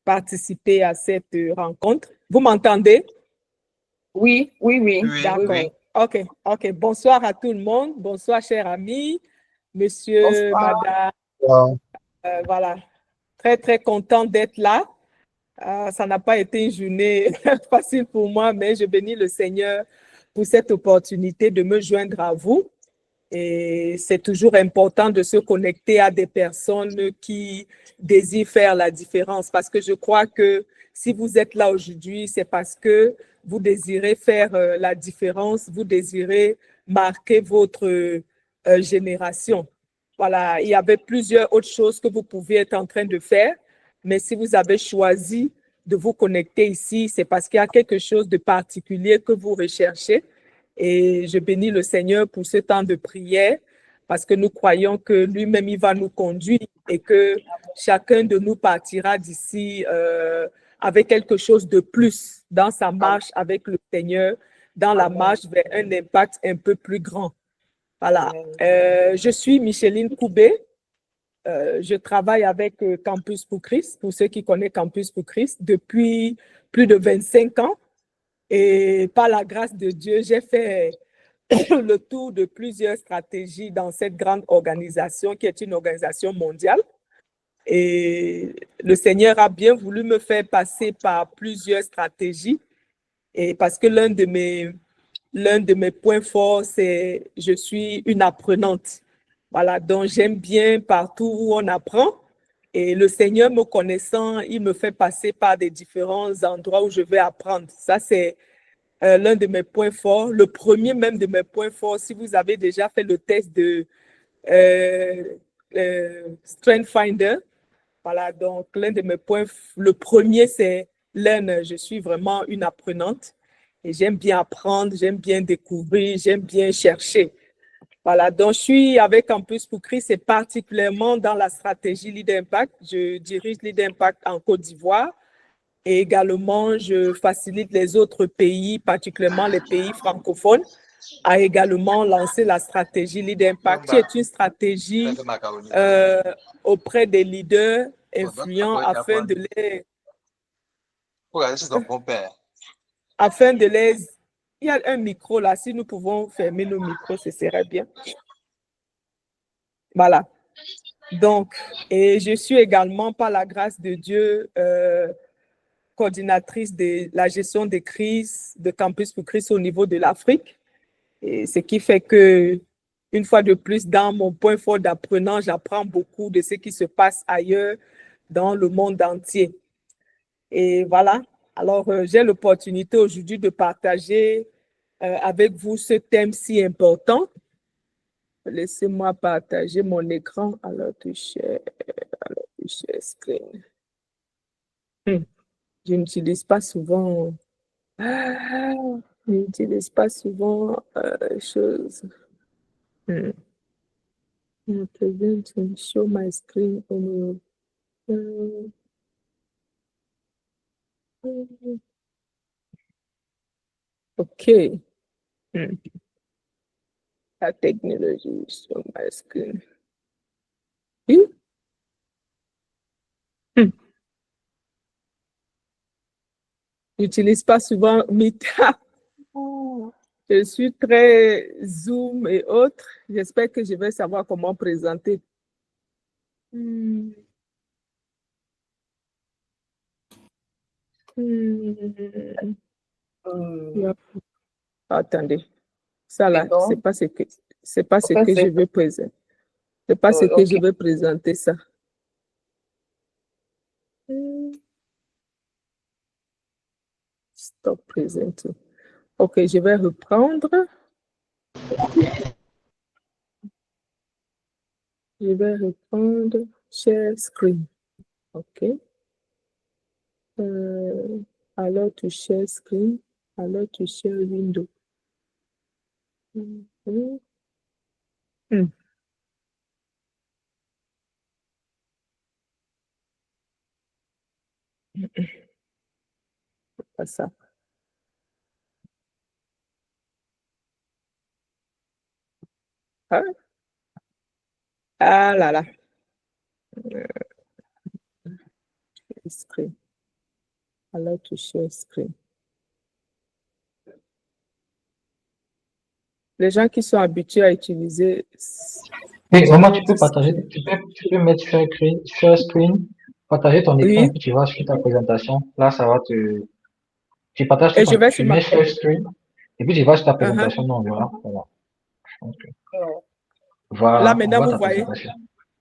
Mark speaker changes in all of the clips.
Speaker 1: participer à cette rencontre. Vous m'entendez?
Speaker 2: Oui, oui, oui.
Speaker 3: Oui,
Speaker 1: D'accord.
Speaker 3: oui.
Speaker 1: OK. Bonsoir à tout le monde. Bonsoir, chers amis, monsieur,
Speaker 2: Bonsoir.
Speaker 1: madame.
Speaker 3: Wow.
Speaker 1: Voilà. Très, très content d'être là. Ça n'a pas été une journée facile pour moi, mais je bénis le Seigneur pour cette opportunité de me joindre à vous. Et c'est toujours important de se connecter à des personnes qui désirent faire la différence, parce que je crois que si vous êtes là aujourd'hui, c'est parce que vous désirez faire la différence, vous désirez marquer votre génération. Voilà, il y avait plusieurs autres choses que vous pouviez être en train de faire, mais si vous avez choisi de vous connecter ici, c'est parce qu'il y a quelque chose de particulier que vous recherchez. Et je bénis le Seigneur pour ce temps de prière parce que nous croyons que lui-même, il va nous conduire et que chacun de nous partira d'ici avec quelque chose de plus dans sa marche avec le Seigneur, dans la marche vers un impact un peu plus grand. Voilà. Je suis Micheline Koubé. Je travaille avec Campus pour Christ, pour ceux qui connaissent Campus pour Christ, depuis plus de 25 ans. Et par la grâce de Dieu, j'ai fait le tour de plusieurs stratégies dans cette grande organisation qui est une organisation mondiale. Et le Seigneur a bien voulu me faire passer par plusieurs stratégies. Et parce que l'un de mes points forts, c'est je suis une apprenante. Voilà, donc j'aime bien partout où on apprend. Et le Seigneur me connaissant, il me fait passer par des différents endroits où je vais apprendre. Ça, c'est l'un de mes points forts. Le premier même de mes points forts, si vous avez déjà fait le test de Strength Finder, voilà, donc l'un de mes points, le premier, c'est learn. Je suis vraiment une apprenante et j'aime bien apprendre, j'aime bien découvrir, j'aime bien chercher. Voilà, donc je suis avec Campus pour Christ et particulièrement dans la stratégie Leader Impact. Je dirige Leader Impact en Côte d'Ivoire et également je facilite les autres pays, particulièrement les pays francophones, à également lancer la stratégie Leader Impact, qui est une stratégie auprès des leaders influents afin de les... Il y a un micro là, si nous pouvons fermer le micro, ce serait bien. Voilà. Donc, et je suis également, par la grâce de Dieu, coordinatrice de la gestion des crises de Campus pour Christ au niveau de l'Afrique. Et ce qui fait que, une fois de plus, dans mon point fort d'apprenant, j'apprends beaucoup de ce qui se passe ailleurs dans le monde entier. Et voilà. Alors, j'ai l'opportunité aujourd'hui de partager avec vous ce thème si important. Laissez-moi partager mon écran. Alors, tu share screen. Je n'utilise pas souvent. Je n'utilise pas souvent choses. I present and show my screen on OK. La technologie sur my screen. Oui? J'utilise pas souvent Meet. Je suis très Zoom et autres. J'espère que je vais savoir comment présenter. Attendez. Ça là, c'est pas ce que je veux présenter. C'est pas ce que je veux présenter, ça. Stop presenting. OK, je vais reprendre. Je vais reprendre share screen. OK. Alors, tu share screen. Alors, tu share window. Pas ça. Ah là là. Screen. Allow to share screen. Les gens qui sont habitués à utiliser...
Speaker 3: Oui, au moins tu peux partager, tu peux mettre share screen, partager ton écran et
Speaker 1: Oui,
Speaker 3: puis tu vas sur ta présentation. Là, ça va tu partages
Speaker 1: et je vais
Speaker 3: tu
Speaker 1: sur ma...
Speaker 3: mets share screen et puis tu vas sur ta
Speaker 1: Uh-huh.
Speaker 3: présentation. Non, voilà, voilà. Donc,
Speaker 2: Non.
Speaker 1: Là,
Speaker 3: voilà, on
Speaker 1: maintenant,
Speaker 3: voit
Speaker 1: vous
Speaker 3: ta
Speaker 1: voyez.
Speaker 3: présentation.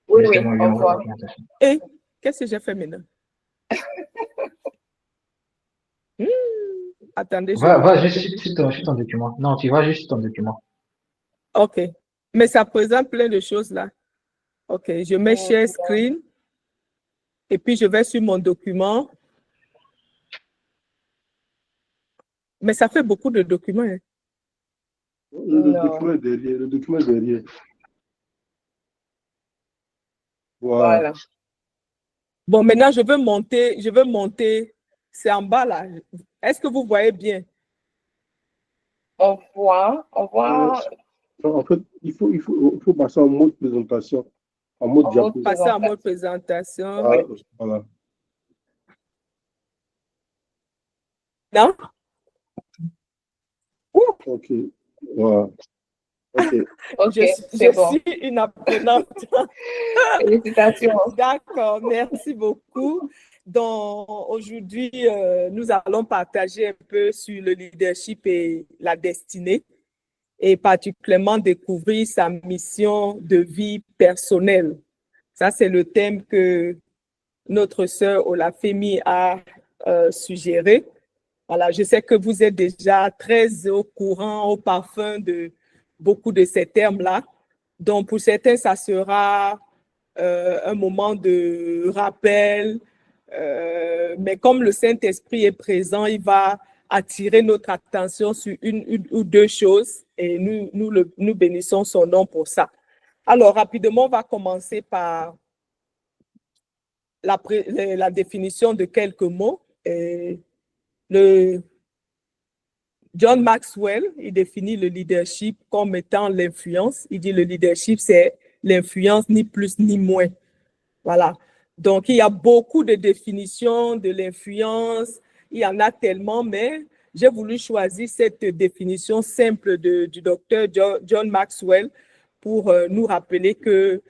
Speaker 2: Oui, oui,
Speaker 3: Justement, oui,
Speaker 2: on
Speaker 3: on voit ta
Speaker 2: voit.
Speaker 3: présentation.
Speaker 1: Et qu'est-ce que j'ai fait maintenant? Attendez, je
Speaker 3: Va
Speaker 1: regarde.
Speaker 3: juste sur ton document. Non, tu vas juste sur ton document.
Speaker 1: OK. Mais ça présente plein de choses là. OK, je mets share screen et puis je vais sur mon document. Mais ça fait beaucoup de documents. Hein.
Speaker 4: Le document est derrière. Le document est derrière. Voilà.
Speaker 2: Voilà.
Speaker 1: Bon, maintenant, je veux monter. C'est en bas là. Est-ce que vous voyez bien?
Speaker 2: On voit
Speaker 4: En fait, il faut passer en mode présentation, en mode
Speaker 2: en
Speaker 4: diapo.
Speaker 2: mode
Speaker 1: Passer en mode présentation.
Speaker 4: Ah, voilà.
Speaker 1: Non?
Speaker 4: OK. Voilà. OK.
Speaker 2: OK,
Speaker 1: Je
Speaker 2: c'est bon.
Speaker 1: suis une apprenante.
Speaker 2: Félicitations.
Speaker 1: D'accord, merci beaucoup. Donc, aujourd'hui, nous allons partager un peu sur le leadership et la destinée, et particulièrement découvrir sa mission de vie personnelle. Ça, c'est le thème que notre sœur Olafemi a suggéré. Voilà, je sais que vous êtes déjà très au courant, au parfum de beaucoup de ces termes-là. Donc, pour certains, ça sera un moment de rappel, mais comme le Saint-Esprit est présent, il va attirer notre attention sur une ou deux choses et nous bénissons son nom pour ça. Alors, rapidement, on va commencer par la définition de quelques mots. Et John Maxwell, il définit le leadership comme étant l'influence. Il dit le leadership, c'est l'influence ni plus ni moins. Voilà. Donc, il y a beaucoup de définitions de l'influence. Il y en a tellement, mais j'ai voulu choisir cette définition simple du docteur John Maxwell pour nous rappeler que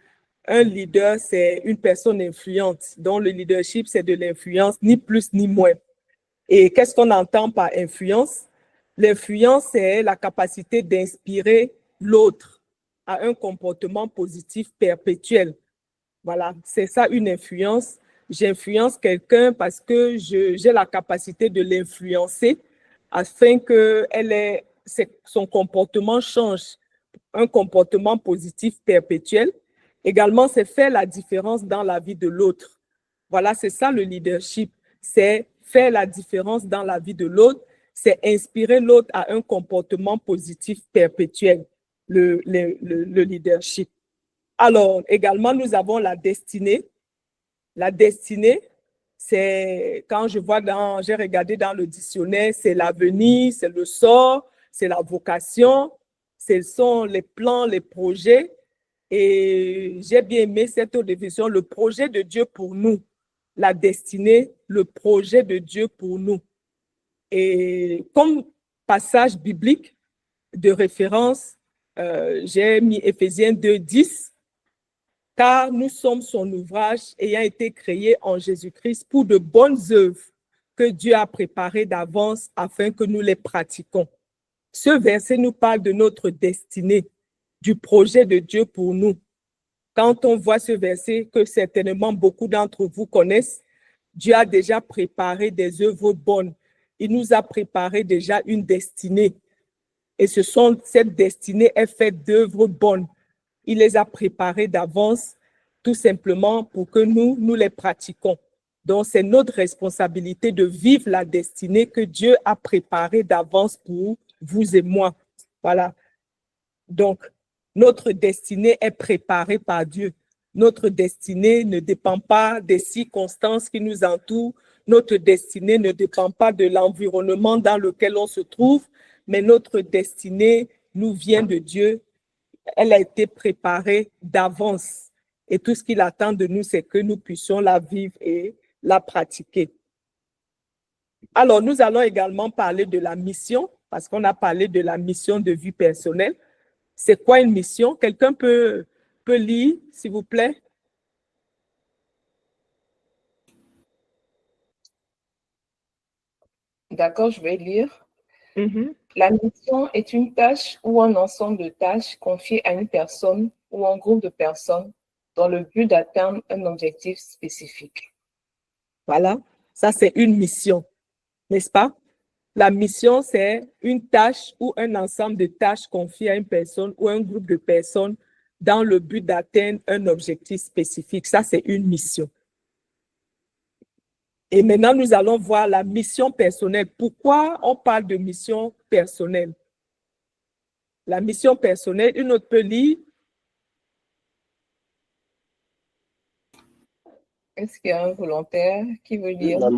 Speaker 1: un leader, c'est une personne influente. Donc, le leadership, c'est de l'influence, ni plus ni moins. Et qu'est-ce qu'on entend par influence? L'influence, c'est la capacité d'inspirer l'autre à un comportement positif perpétuel. Voilà, c'est ça une influence. J'influence quelqu'un parce que j'ai la capacité de l'influencer afin que son comportement change, un comportement positif perpétuel. Également, c'est faire la différence dans la vie de l'autre. Voilà, c'est ça le leadership. C'est faire la différence dans la vie de l'autre. C'est inspirer l'autre à un comportement positif perpétuel, le leadership. Alors, également, nous avons la destinée. La destinée, c'est, quand j'ai regardé dans le dictionnaire, c'est l'avenir, c'est le sort, c'est la vocation, ce sont les plans, les projets. Et j'ai bien aimé cette autre définition, le projet de Dieu pour nous. La destinée, le projet de Dieu pour nous. Et comme passage biblique de référence, j'ai mis Éphésiens 2:10. Car nous sommes son ouvrage ayant été créé en Jésus-Christ pour de bonnes œuvres que Dieu a préparées d'avance afin que nous les pratiquions. Ce verset nous parle de notre destinée, du projet de Dieu pour nous. Quand on voit ce verset que certainement beaucoup d'entre vous connaissent, Dieu a déjà préparé des œuvres bonnes. Il nous a préparé déjà une destinée. Et cette destinée est faite d'œuvres bonnes. Il les a préparées d'avance, tout simplement pour que nous les pratiquions. Donc, c'est notre responsabilité de vivre la destinée que Dieu a préparée d'avance pour vous et moi. Voilà. Donc, notre destinée est préparée par Dieu. Notre destinée ne dépend pas des circonstances qui nous entourent. Notre destinée ne dépend pas de l'environnement dans lequel on se trouve, mais notre destinée nous vient de Dieu. Elle a été préparée d'avance. Et tout ce qu'il attend de nous, c'est que nous puissions la vivre et la pratiquer. Alors, nous allons également parler de la mission, parce qu'on a parlé de la mission de vie personnelle. C'est quoi une mission? Quelqu'un peut lire, s'il vous plaît?
Speaker 2: D'accord, je vais lire.
Speaker 1: Mhm.
Speaker 2: La mission est une tâche ou un ensemble de tâches confiées à une personne ou un groupe de personnes dans le but d'atteindre un objectif spécifique.
Speaker 1: Voilà, ça c'est une mission, n'est-ce pas? La mission, c'est une tâche ou un ensemble de tâches confiées à une personne ou un groupe de personnes dans le but d'atteindre un objectif spécifique. Ça, c'est une mission. Et maintenant, nous allons voir la mission personnelle. Pourquoi on parle de mission personnelle? La mission personnelle, une autre peut lire.
Speaker 2: Est-ce qu'il y a un volontaire qui veut lire?
Speaker 4: La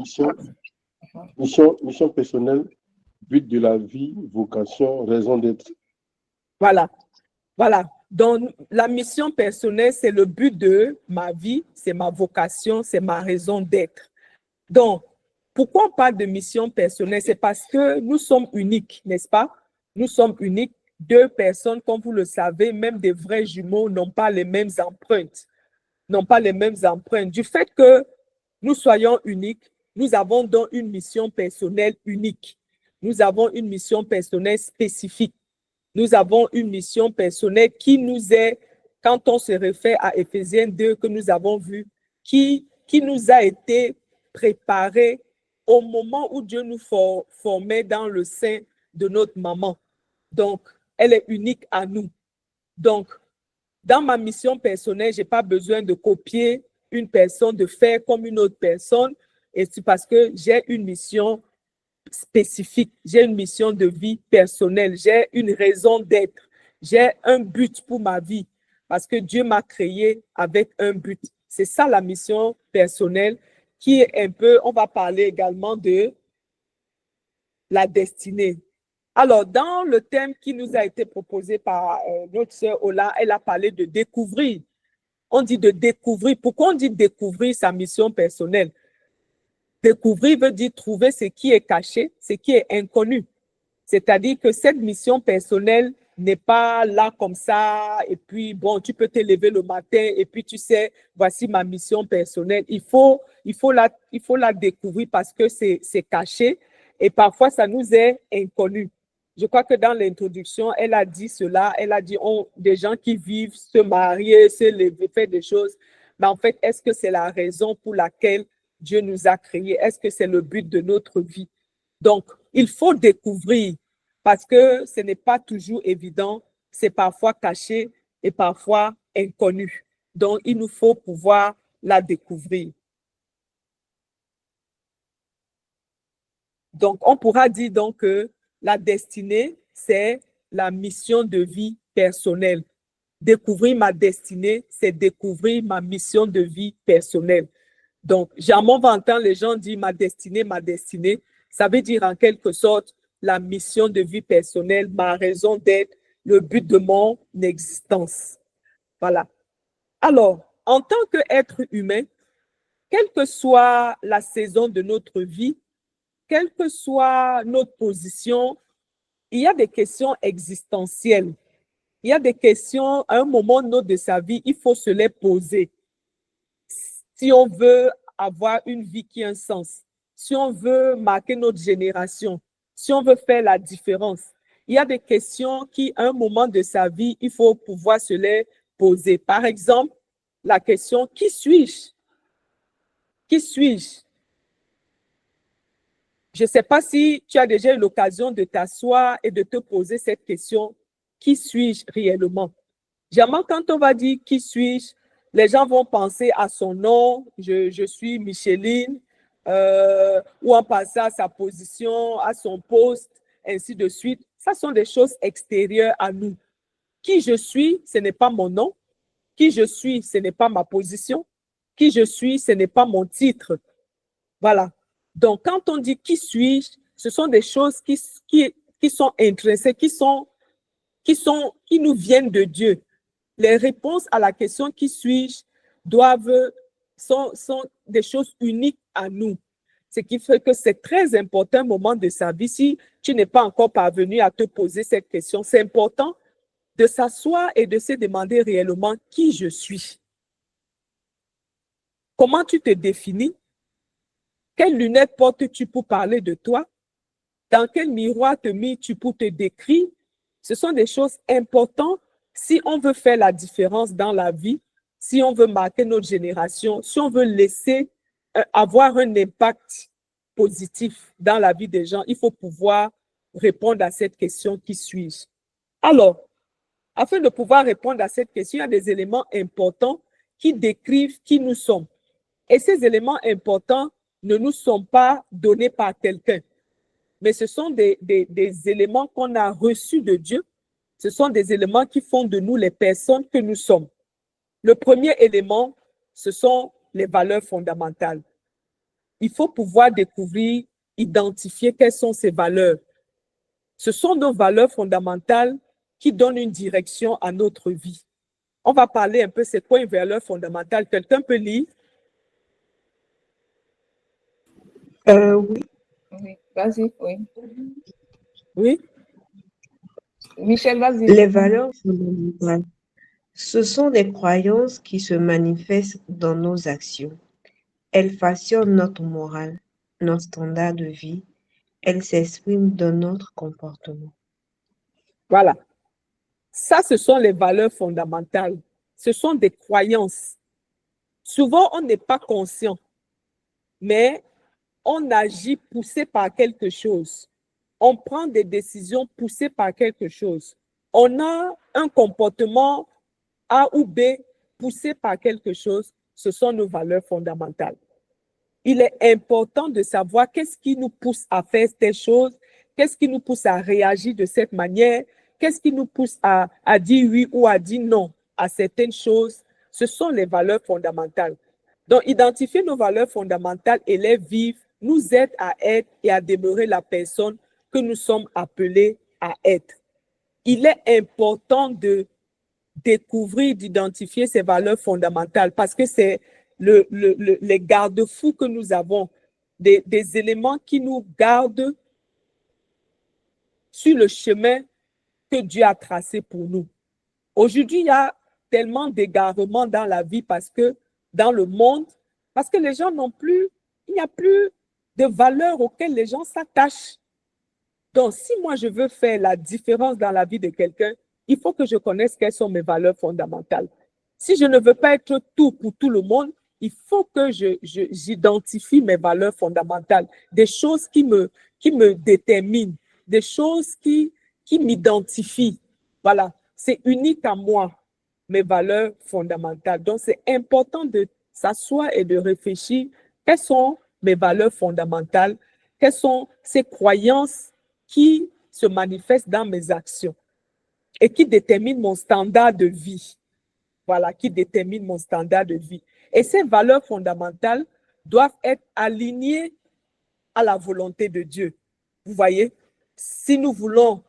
Speaker 4: mission personnelle, but de la vie, vocation, raison d'être.
Speaker 1: Voilà, voilà. Donc, la mission personnelle, c'est le but de ma vie, c'est ma vocation, c'est ma raison d'être. Donc, pourquoi on parle de mission personnelle? C'est parce que nous sommes uniques, n'est-ce pas? Nous sommes uniques. Deux personnes, comme vous le savez, même des vrais jumeaux n'ont pas les mêmes empreintes. N'ont pas les mêmes empreintes. Du fait que nous soyons uniques, nous avons donc une mission personnelle unique. Nous avons une mission personnelle spécifique. Nous avons une mission personnelle qui nous est, quand on se réfère à Éphésiens 2 que nous avons vu, qui nous a été préparée au moment où Dieu nous formait dans le sein de notre maman. Donc, elle est unique à nous. Donc, dans ma mission personnelle, je n'ai pas besoin de copier une personne, de faire comme une autre personne. Et c'est parce que j'ai une mission spécifique, j'ai une mission de vie personnelle, j'ai une raison d'être, j'ai un but pour ma vie parce que Dieu m'a créé avec un but. C'est ça la mission personnelle qui est un peu, on va parler également de la destinée. Alors, dans le thème qui nous a été proposé par notre sœur Ola, elle a parlé de découvrir. On dit de découvrir. Pourquoi on dit découvrir sa mission personnelle? Découvrir veut dire trouver ce qui est caché, ce qui est inconnu. C'est-à-dire que cette mission personnelle n'est pas là comme ça et puis, bon, tu peux te lever le matin et puis tu sais, voici ma mission personnelle. Il faut la découvrir parce que c'est caché et parfois ça nous est inconnu. Je crois que dans l'introduction, elle a dit cela, elle a dit des gens qui vivent, se marier, se lever, faire des choses. Mais en fait, est-ce que c'est la raison pour laquelle Dieu nous a créés? Est-ce que c'est le but de notre vie? Donc, il faut découvrir parce que ce n'est pas toujours évident, c'est parfois caché et parfois inconnu. Donc, il nous faut pouvoir la découvrir. Donc, on pourra dire donc que la destinée, c'est la mission de vie personnelle. Découvrir ma destinée, c'est découvrir ma mission de vie personnelle. Donc, jamais entend les gens dire ma destinée, ma destinée. Ça veut dire en quelque sorte la mission de vie personnelle, ma raison d'être, le but de mon existence. Voilà. Alors, en tant qu'être humain, quelle que soit la saison de notre vie, quelle que soit notre position, il y a des questions existentielles. Il y a des questions, à un moment donné de sa vie, il faut se les poser. Si on veut avoir une vie qui a un sens, si on veut marquer notre génération, si on veut faire la différence, il y a des questions qui, à un moment de sa vie, il faut pouvoir se les poser. Par exemple, la question, qui suis-je? Qui suis-je? Je ne sais pas si tu as déjà eu l'occasion de t'asseoir et de te poser cette question, qui suis-je réellement? Généralement, quand on va dire qui suis-je, les gens vont penser à son nom, je suis Micheline, ou en passant à sa position, à son poste, ainsi de suite. Ça sont des choses extérieures à nous. Qui je suis, ce n'est pas mon nom. Qui je suis, ce n'est pas ma position. Qui je suis, ce n'est pas mon titre. Voilà. Donc, quand on dit qui suis-je, ce sont des choses qui sont intrinsèques, qui nous viennent de Dieu. Les réponses à la question qui suis-je sont des choses uniques à nous. Ce qui fait que c'est très important, un moment de sa vie. Si tu n'es pas encore parvenu à te poser cette question, c'est important de s'asseoir et de se demander réellement qui je suis. Comment tu te définis? Quelles lunettes portes-tu pour parler de toi? Dans quel miroir te mets-tu pour te décrire? Ce sont des choses importantes si on veut faire la différence dans la vie, si on veut marquer notre génération, si on veut laisser avoir un impact positif dans la vie des gens, il faut pouvoir répondre à cette question: qui suis-je? Alors, afin de pouvoir répondre à cette question, il y a des éléments importants qui décrivent qui nous sommes. Et ces éléments importants ne nous sont pas donnés par quelqu'un, mais ce sont des éléments qu'on a reçus de Dieu. Ce sont des éléments qui font de nous les personnes que nous sommes. Le premier élément, ce sont les valeurs fondamentales. Il faut pouvoir découvrir, identifier quelles sont ces valeurs. Ce sont nos valeurs fondamentales qui donnent une direction à notre vie. On va parler un peu, c'est quoi une valeur fondamentale? Quelqu'un peut lire?
Speaker 3: Oui.
Speaker 2: Oui, vas-y, oui.
Speaker 1: Oui?
Speaker 2: Michel, vas-y.
Speaker 5: Les valeurs fondamentales, ce sont des croyances qui se manifestent dans nos actions. Elles façonnent notre morale, nos standards de vie. Elles s'expriment dans notre comportement.
Speaker 1: Voilà. Ça, ce sont les valeurs fondamentales. Ce sont des croyances. Souvent, on n'est pas conscient, mais on agit poussé par quelque chose. On prend des décisions poussées par quelque chose. On a un comportement A ou B poussé par quelque chose. Ce sont nos valeurs fondamentales. Il est important de savoir qu'est-ce qui nous pousse à faire telle chose, qu'est-ce qui nous pousse à réagir de cette manière, qu'est-ce qui nous pousse à dire oui ou à dire non à certaines choses. Ce sont les valeurs fondamentales. Donc, identifier nos valeurs fondamentales et les vivre nous aide à être et à demeurer la personne que nous sommes appelés à être. Il est important de découvrir, d'identifier ces valeurs fondamentales parce que c'est les garde-fous que nous avons, des éléments qui nous gardent sur le chemin que Dieu a tracé pour nous. Aujourd'hui, il y a tellement d'égarements dans la vie parce que dans le monde, parce que les gens n'ont plus, il n'y a plus de valeurs auxquelles les gens s'attachent. Donc, si moi je veux faire la différence dans la vie de quelqu'un, il faut que je connaisse quelles sont mes valeurs fondamentales. Si je ne veux pas être tout pour tout le monde, il faut que j'identifie mes valeurs fondamentales, des choses qui me déterminent, des choses qui m'identifient. Voilà, c'est unique à moi, mes valeurs fondamentales. Donc, c'est important de s'asseoir et de réfléchir quelles sont mes valeurs fondamentales, quelles sont ces croyances qui se manifestent dans mes actions et qui déterminent mon standard de vie. Voilà, qui détermine mon standard de vie. Et ces valeurs fondamentales doivent être alignées à la volonté de Dieu. Vous voyez, si nous voulons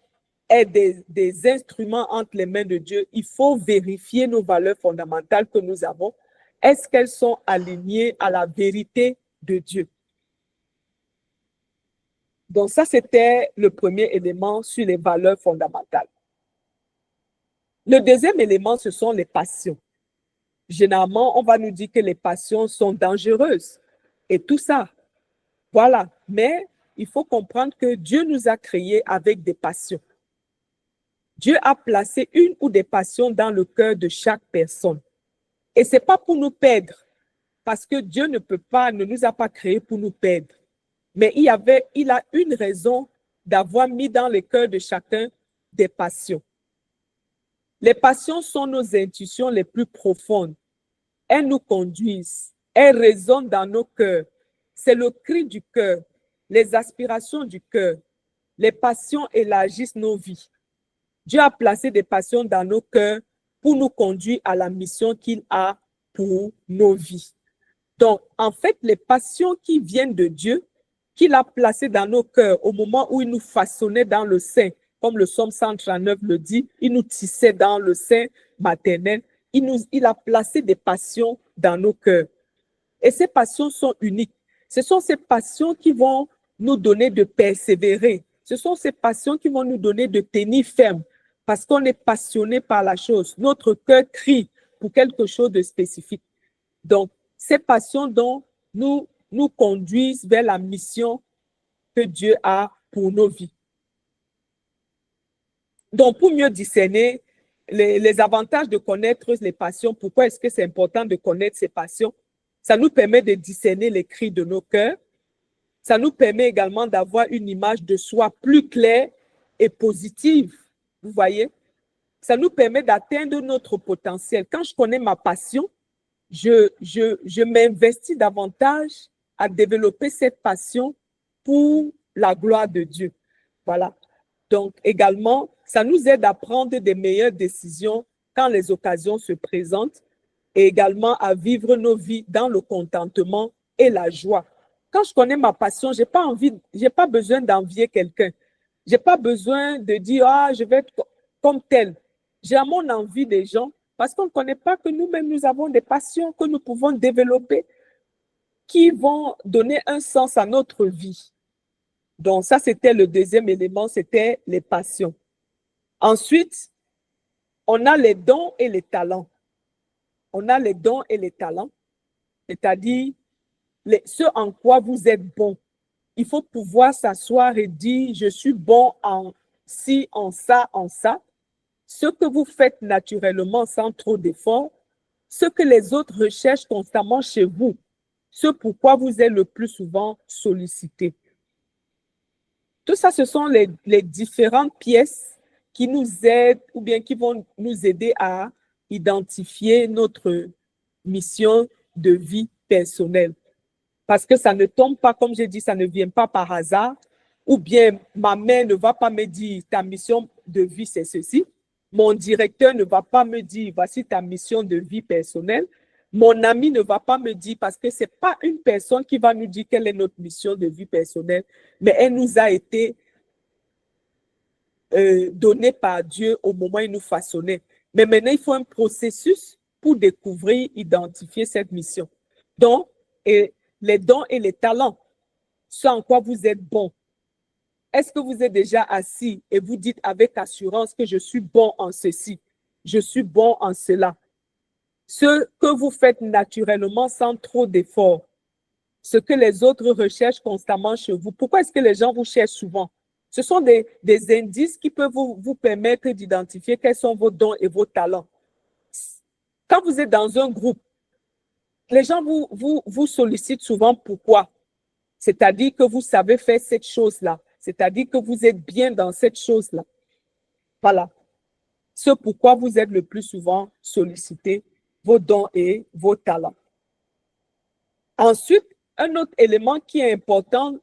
Speaker 1: être des instruments entre les mains de Dieu, il faut vérifier nos valeurs fondamentales que nous avons. Est-ce qu'elles sont alignées à la vérité de Dieu? Donc ça, c'était le premier élément sur les valeurs fondamentales. Le deuxième élément, ce sont les passions. Généralement, on va nous dire que les passions sont dangereuses et tout ça. Voilà, mais il faut comprendre que Dieu nous a créés avec des passions. Dieu a placé une ou des passions dans le cœur de chaque personne. Et ce n'est pas pour nous perdre, parce que Dieu ne nous a pas créés pour nous perdre. Mais il a une raison d'avoir mis dans le cœur de chacun des passions. Les passions sont nos intuitions les plus profondes. Elles nous conduisent, elles résonnent dans nos cœurs. C'est le cri du cœur, les aspirations du cœur. Les passions élargissent nos vies. Dieu a placé des passions dans nos cœurs pour nous conduire à la mission qu'il a pour nos vies. Donc, en fait, les passions qui viennent de Dieu, qu'il a placées dans nos cœurs au moment où il nous façonnait dans le sein, comme le psaume 139 le dit, il nous tissait dans le sein maternel. Il a placé des passions dans nos cœurs. Et ces passions sont uniques. Ce sont ces passions qui vont nous donner de persévérer. Ce sont ces passions qui vont nous donner de tenir ferme parce qu'on est passionné par la chose. Notre cœur crie pour quelque chose de spécifique. Donc, ces passions dont nous conduisent vers la mission que Dieu a pour nos vies. Donc, pour mieux discerner les avantages de connaître les passions, pourquoi est-ce que c'est important de connaître ces passions? Ça nous permet de discerner les cris de nos cœurs. Ça nous permet également d'avoir une image de soi plus claire et positive. Vous voyez? Ça nous permet d'atteindre notre potentiel. Quand je connais ma passion, je m'investis davantage à développer cette passion pour la gloire de Dieu. Voilà. Donc, également, ça nous aide à prendre des meilleures décisions quand les occasions se présentent et également à vivre nos vies dans le contentement et la joie. Quand je connais ma passion, j'ai pas besoin d'envier quelqu'un. J'ai pas besoin de dire, ah, je vais être comme tel. J'ai à mon envie des gens parce qu'on ne connaît pas que nous-mêmes, nous avons des passions que nous pouvons développer qui vont donner un sens à notre vie. Donc, ça, c'était le deuxième élément, c'était les passions. Ensuite, on a les dons et les talents. On a les dons et les talents, c'est-à-dire ce en quoi vous êtes bon. Il faut pouvoir s'asseoir et dire, je suis bon en ci, en ça, en ça. Ce que vous faites naturellement sans trop d'efforts, ce que les autres recherchent constamment chez vous, ce pourquoi vous êtes le plus souvent sollicité. Tout ça, ce sont les différentes pièces qui nous aident ou bien qui vont nous aider à identifier notre mission de vie personnelle. Parce que ça ne tombe pas, comme j'ai dit, ça ne vient pas par hasard. Ou bien ma mère ne va pas me dire, ta mission de vie, c'est ceci. Mon directeur ne va pas me dire, voici ta mission de vie personnelle. Mon ami ne va pas me dire, parce que ce n'est pas une personne qui va nous dire quelle est notre mission de vie personnelle, mais elle nous a été donnée par Dieu au moment où il nous façonnait. Mais maintenant, il faut un processus pour découvrir, identifier cette mission. Donc, les dons et les talents, ce en quoi vous êtes bon. Est-ce que vous êtes déjà assis et vous dites avec assurance que je suis bon en ceci, je suis bon en cela? Ce que vous faites naturellement sans trop d'efforts, ce que les autres recherchent constamment chez vous. Pourquoi est-ce que les gens vous cherchent souvent? Ce sont des indices qui peuvent vous permettre d'identifier quels sont vos dons et vos talents. Quand vous êtes dans un groupe, les gens vous sollicitent souvent pourquoi? C'est-à-dire que vous savez faire cette chose-là. C'est-à-dire que vous êtes bien dans cette chose-là. Voilà. Ce pourquoi vous êtes le plus souvent sollicité, vos dons et vos talents. Ensuite, un autre élément qui est important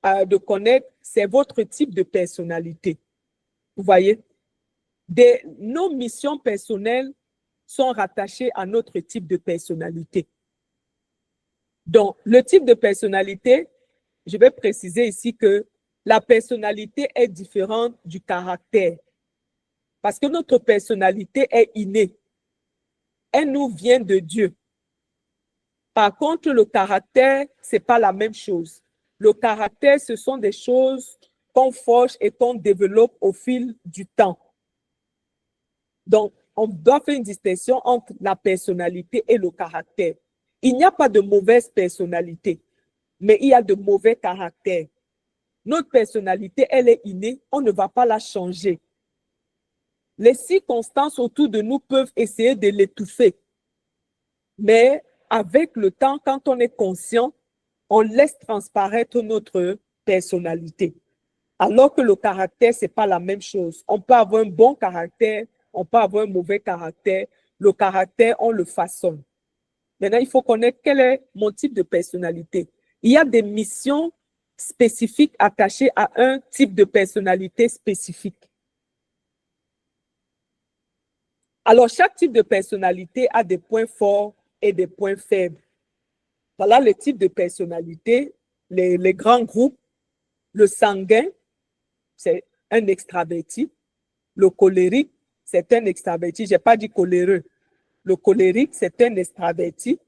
Speaker 1: de connaître, c'est votre type de personnalité. Vous voyez? Nos missions personnelles sont rattachées à notre type de personnalité. Donc, le type de personnalité, je vais préciser ici que la personnalité est différente du caractère. Parce que notre personnalité est innée. Elle nous vient de Dieu. Par contre, le caractère, ce n'est pas la même chose. Le caractère, ce sont des choses qu'on forge et qu'on développe au fil du temps. Donc, on doit faire une distinction entre la personnalité et le caractère. Il n'y a pas de mauvaise personnalité, mais il y a de mauvais caractères. Notre personnalité, elle est innée, on ne va pas la changer. Les circonstances autour de nous peuvent essayer de l'étouffer. Mais avec le temps, quand on est conscient, on laisse transparaître notre personnalité. Alors que le caractère, ce n'est pas la même chose. On peut avoir un bon caractère, on peut avoir un mauvais caractère. Le caractère, on le façonne. Maintenant, il faut connaître quel est mon type de personnalité. Il y a des missions spécifiques attachées à un type de personnalité spécifique. Alors, chaque type de personnalité a des points forts et des points faibles. Voilà le type de personnalité, les grands groupes. Le sanguin, c'est un extraverti. Le colérique, c'est un extraverti. Je n'ai pas dit coléreux. Le colérique, c'est un extraverti.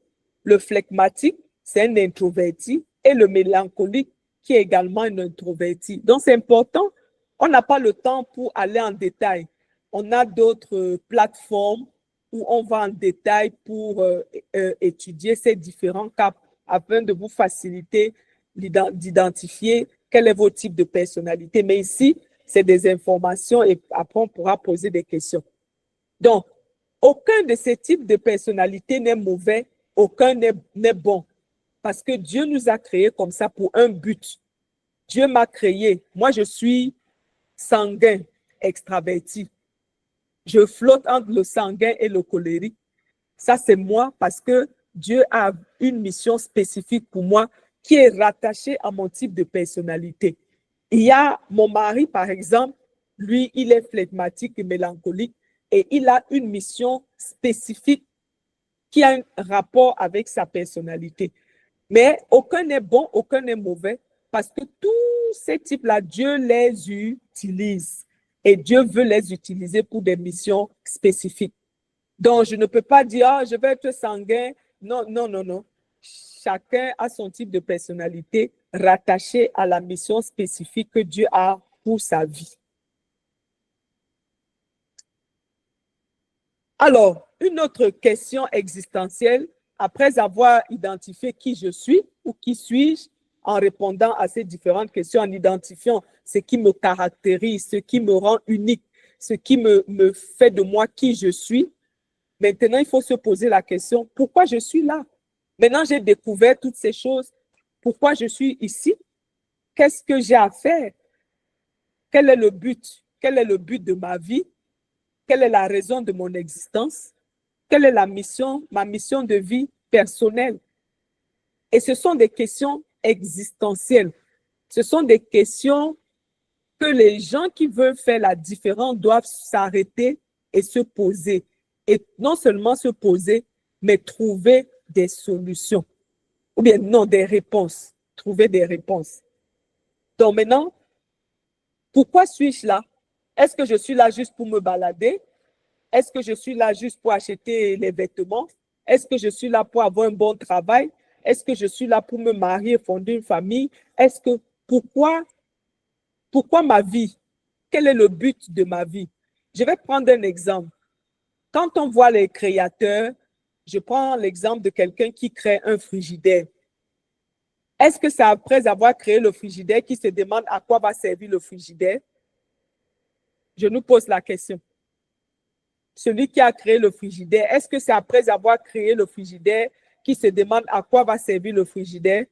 Speaker 1: Le phlegmatique, c'est un introverti. et le mélancolique qui est également un introverti. Donc, c'est important. On n'a pas le temps pour aller en détail. On a d'autres plateformes où on va en détail pour étudier ces différents cas afin de vous faciliter d'identifier quel est votre type de personnalité. Mais ici, c'est des informations et après, on pourra poser des questions. Donc, aucun de ces types de personnalités n'est mauvais, aucun n'est bon. Parce que Dieu nous a créés comme ça pour un but. Dieu m'a créé. Moi, je suis sanguin, extraverti. Je flotte entre le sanguin et le colérique. Ça, c'est moi parce que Dieu a une mission spécifique pour moi qui est rattachée à mon type de personnalité. Il y a mon mari, par exemple, lui, il est flegmatique et mélancolique et il a une mission spécifique qui a un rapport avec sa personnalité. Mais aucun n'est bon, aucun n'est mauvais parce que tous ces types-là, Dieu les utilise et Dieu veut les utiliser pour des missions spécifiques. Donc, je ne peux pas dire, ah, je vais être sanguin. Non, non, non, non. Chacun a son type de personnalité rattaché à la mission spécifique que Dieu a pour sa vie. Alors, une autre question existentielle, après avoir identifié qui je suis ou qui suis-je, en répondant à ces différentes questions, en identifiant ce qui me caractérise, ce qui me rend unique, ce qui me fait de moi qui je suis, maintenant, il faut se poser la question, pourquoi je suis là? Maintenant, j'ai découvert toutes ces choses. Pourquoi je suis ici? Qu'est-ce que j'ai à faire? Quel est le but? Quel est le but de ma vie? Quelle est la raison de mon existence? Quelle est la mission, ma mission de vie personnelle? Et ce sont des questions existentielles. Ce sont des questions que les gens qui veulent faire la différence doivent s'arrêter et se poser. Et non seulement se poser, mais trouver des solutions. Ou bien non, des réponses. Trouver des réponses. Donc maintenant, pourquoi suis-je là? Est-ce que je suis là juste pour me balader? Est-ce que je suis là juste pour acheter les vêtements? Est-ce que je suis là pour avoir un bon travail? Est-ce que je suis là pour me marier, fonder une famille? Pourquoi ma vie? Quel est le but de ma vie? Je vais prendre un exemple. Quand on voit les créateurs, je prends l'exemple de quelqu'un qui crée un frigidaire. Est-ce que c'est après avoir créé le frigidaire qu'il se demande à quoi va servir le frigidaire? Je nous pose la question. Celui qui a créé le frigidaire, est-ce que c'est après avoir créé le frigidaire qu'il se demande à quoi va servir le frigidaire?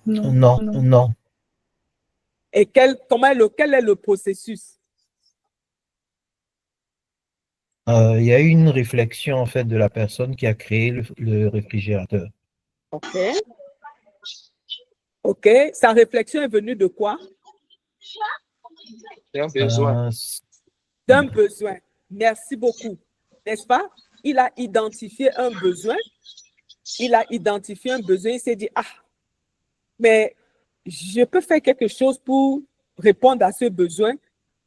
Speaker 6: Non.
Speaker 7: Non,
Speaker 6: Non.
Speaker 7: non.
Speaker 1: Et quel est le processus?
Speaker 7: Il y a eu une réflexion en fait de la personne qui a créé le réfrigérateur.
Speaker 1: OK. OK. Sa réflexion est venue de quoi?
Speaker 6: C'est un besoin.
Speaker 1: D'un besoin. Merci beaucoup. N'est-ce pas? Il a identifié un besoin. Il a identifié un besoin. Il s'est dit, ah, mais je peux faire quelque chose pour répondre à ce besoin.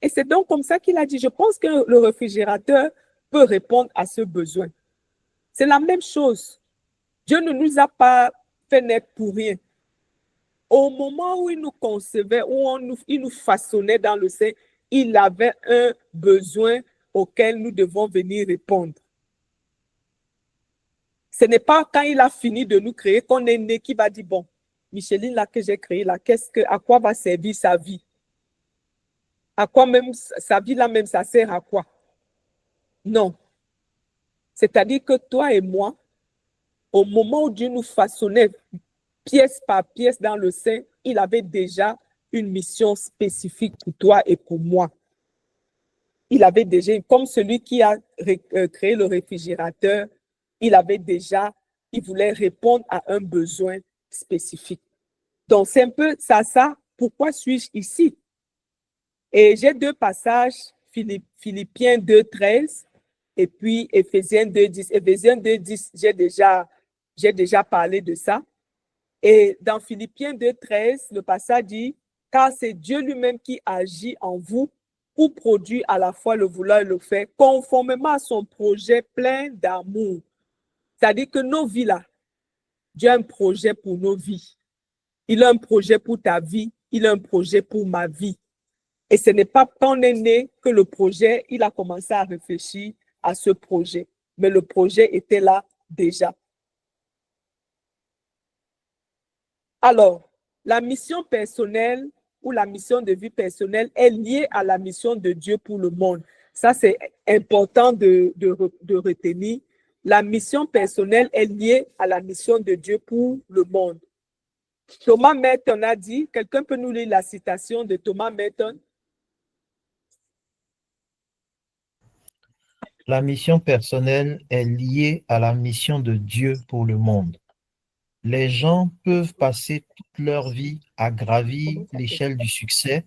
Speaker 1: Et c'est donc comme ça qu'il a dit, je pense que le réfrigérateur peut répondre à ce besoin. C'est la même chose. Dieu ne nous a pas fait naître pour rien. Au moment où il nous concevait, il nous façonnait dans le sein, il avait un besoin auquel nous devons venir répondre. Ce n'est pas quand il a fini de nous créer qu'on est né qui va dire, bon, Micheline, là que j'ai créé, là, à quoi va servir sa vie? À quoi même sa vie là même, ça sert à quoi? Non. C'est-à-dire que toi et moi, au moment où Dieu nous façonnait pièce par pièce dans le sein, il avait déjà une mission spécifique pour toi et pour moi. Il avait déjà, comme celui qui a créé le réfrigérateur, il voulait répondre à un besoin spécifique. Donc, c'est un peu ça. Pourquoi suis-je ici? Et j'ai deux passages, Philippiens 2:13 et puis Éphésiens 2:10. Éphésiens 2:10, j'ai déjà parlé de ça. Et dans Philippiens 2:13, le passage dit, car c'est Dieu lui-même qui agit en vous pour produire à la fois le vouloir et le faire, conformément à son projet plein d'amour. C'est-à-dire que nos vies là, Dieu a un projet pour nos vies. Il a un projet pour ta vie. Il a un projet pour ma vie. Et ce n'est pas quand on est né que le projet, il a commencé à réfléchir à ce projet. Mais le projet était là déjà. Alors, la mission personnelle ou la mission de vie personnelle est liée à la mission de Dieu pour le monde. Ça, c'est important de retenir. La mission personnelle est liée à la mission de Dieu pour le monde. Thomas Merton a dit, quelqu'un peut nous lire la citation de Thomas Merton?
Speaker 7: La mission personnelle est liée à la mission de Dieu pour le monde. Les gens peuvent passer toute leur vie à gravir l'échelle du succès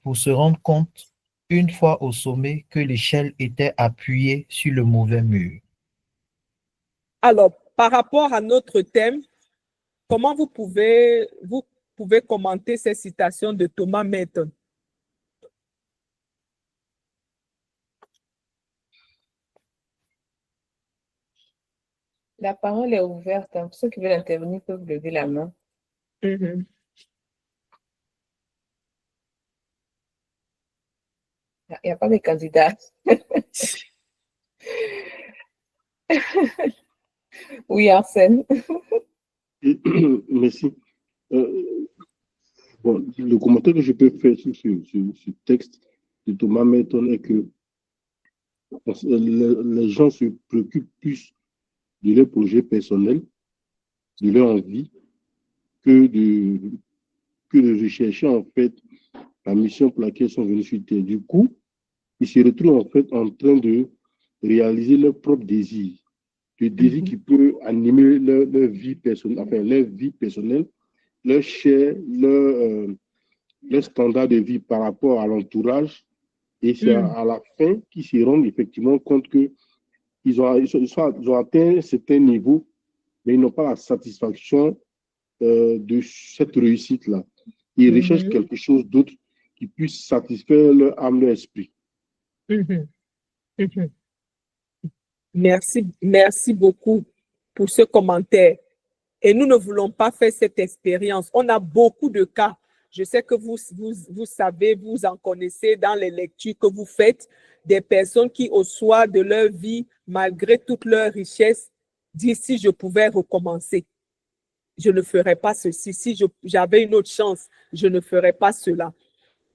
Speaker 7: pour se rendre compte, une fois au sommet, que l'échelle était appuyée sur le mauvais mur.
Speaker 1: Alors, par rapport à notre thème, comment vous pouvez commenter ces citations de Thomas Merton?
Speaker 2: La parole est ouverte. Pour ceux qui veulent intervenir peuvent lever la main.
Speaker 1: Mm-hmm.
Speaker 2: Il n'y a pas de candidats. Oui, Arsène.
Speaker 4: Merci. Bon, le commentaire que je peux faire sur ce texte de Thomas Merton est que les gens se préoccupent plus de leur projet personnel, de leur envie, que de rechercher en fait la mission pour laquelle ils sont venus sur Terre. Du coup, ils se retrouvent en fait en train de réaliser leur propre désir, le désir qui peut animer leur vie personnelle, enfin leur vie personnelle, leur chair, leur standard de vie par rapport à l'entourage. Et c'est à la fin qu'ils se rendent effectivement compte qu'ils ont atteint un certain niveau, mais ils n'ont pas la satisfaction de cette réussite-là. Ils recherchent quelque chose d'autre qui puisse satisfaire leur âme, leur esprit.
Speaker 1: Merci beaucoup pour ce commentaire. Et nous ne voulons pas faire cette expérience. On a beaucoup de cas. Je sais que vous savez, vous en connaissez dans les lectures que vous faites, des personnes qui, au soir de leur vie, malgré toute leur richesse, disent si je pouvais recommencer, je ne ferais pas ceci. Si j'avais une autre chance, je ne ferais pas cela.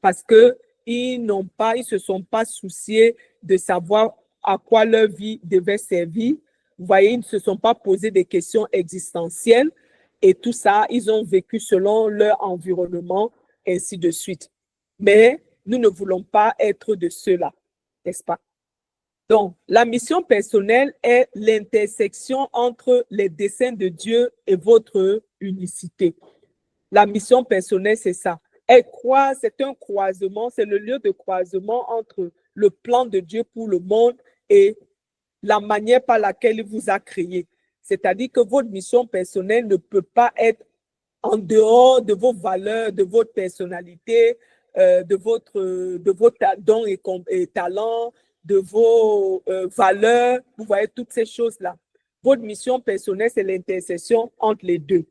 Speaker 1: Parce qu'ils ne se sont pas souciés de savoir à quoi leur vie devait servir. Vous voyez, ils ne se sont pas posé des questions existentielles et tout ça, ils ont vécu selon leur environnement, ainsi de suite. Mais nous ne voulons pas être de ceux-là, n'est-ce pas? Donc, la mission personnelle est l'intersection entre les desseins de Dieu et votre unicité. La mission personnelle, c'est ça. C'est un croisement, c'est le lieu de croisement entre le plan de Dieu pour le monde et la manière par laquelle il vous a créé. C'est-à-dire que votre mission personnelle ne peut pas être en dehors de vos valeurs, de votre personnalité, de vos dons et talents, de vos valeurs. Vous voyez toutes ces choses-là. Votre mission personnelle, c'est l'intersection entre les deux.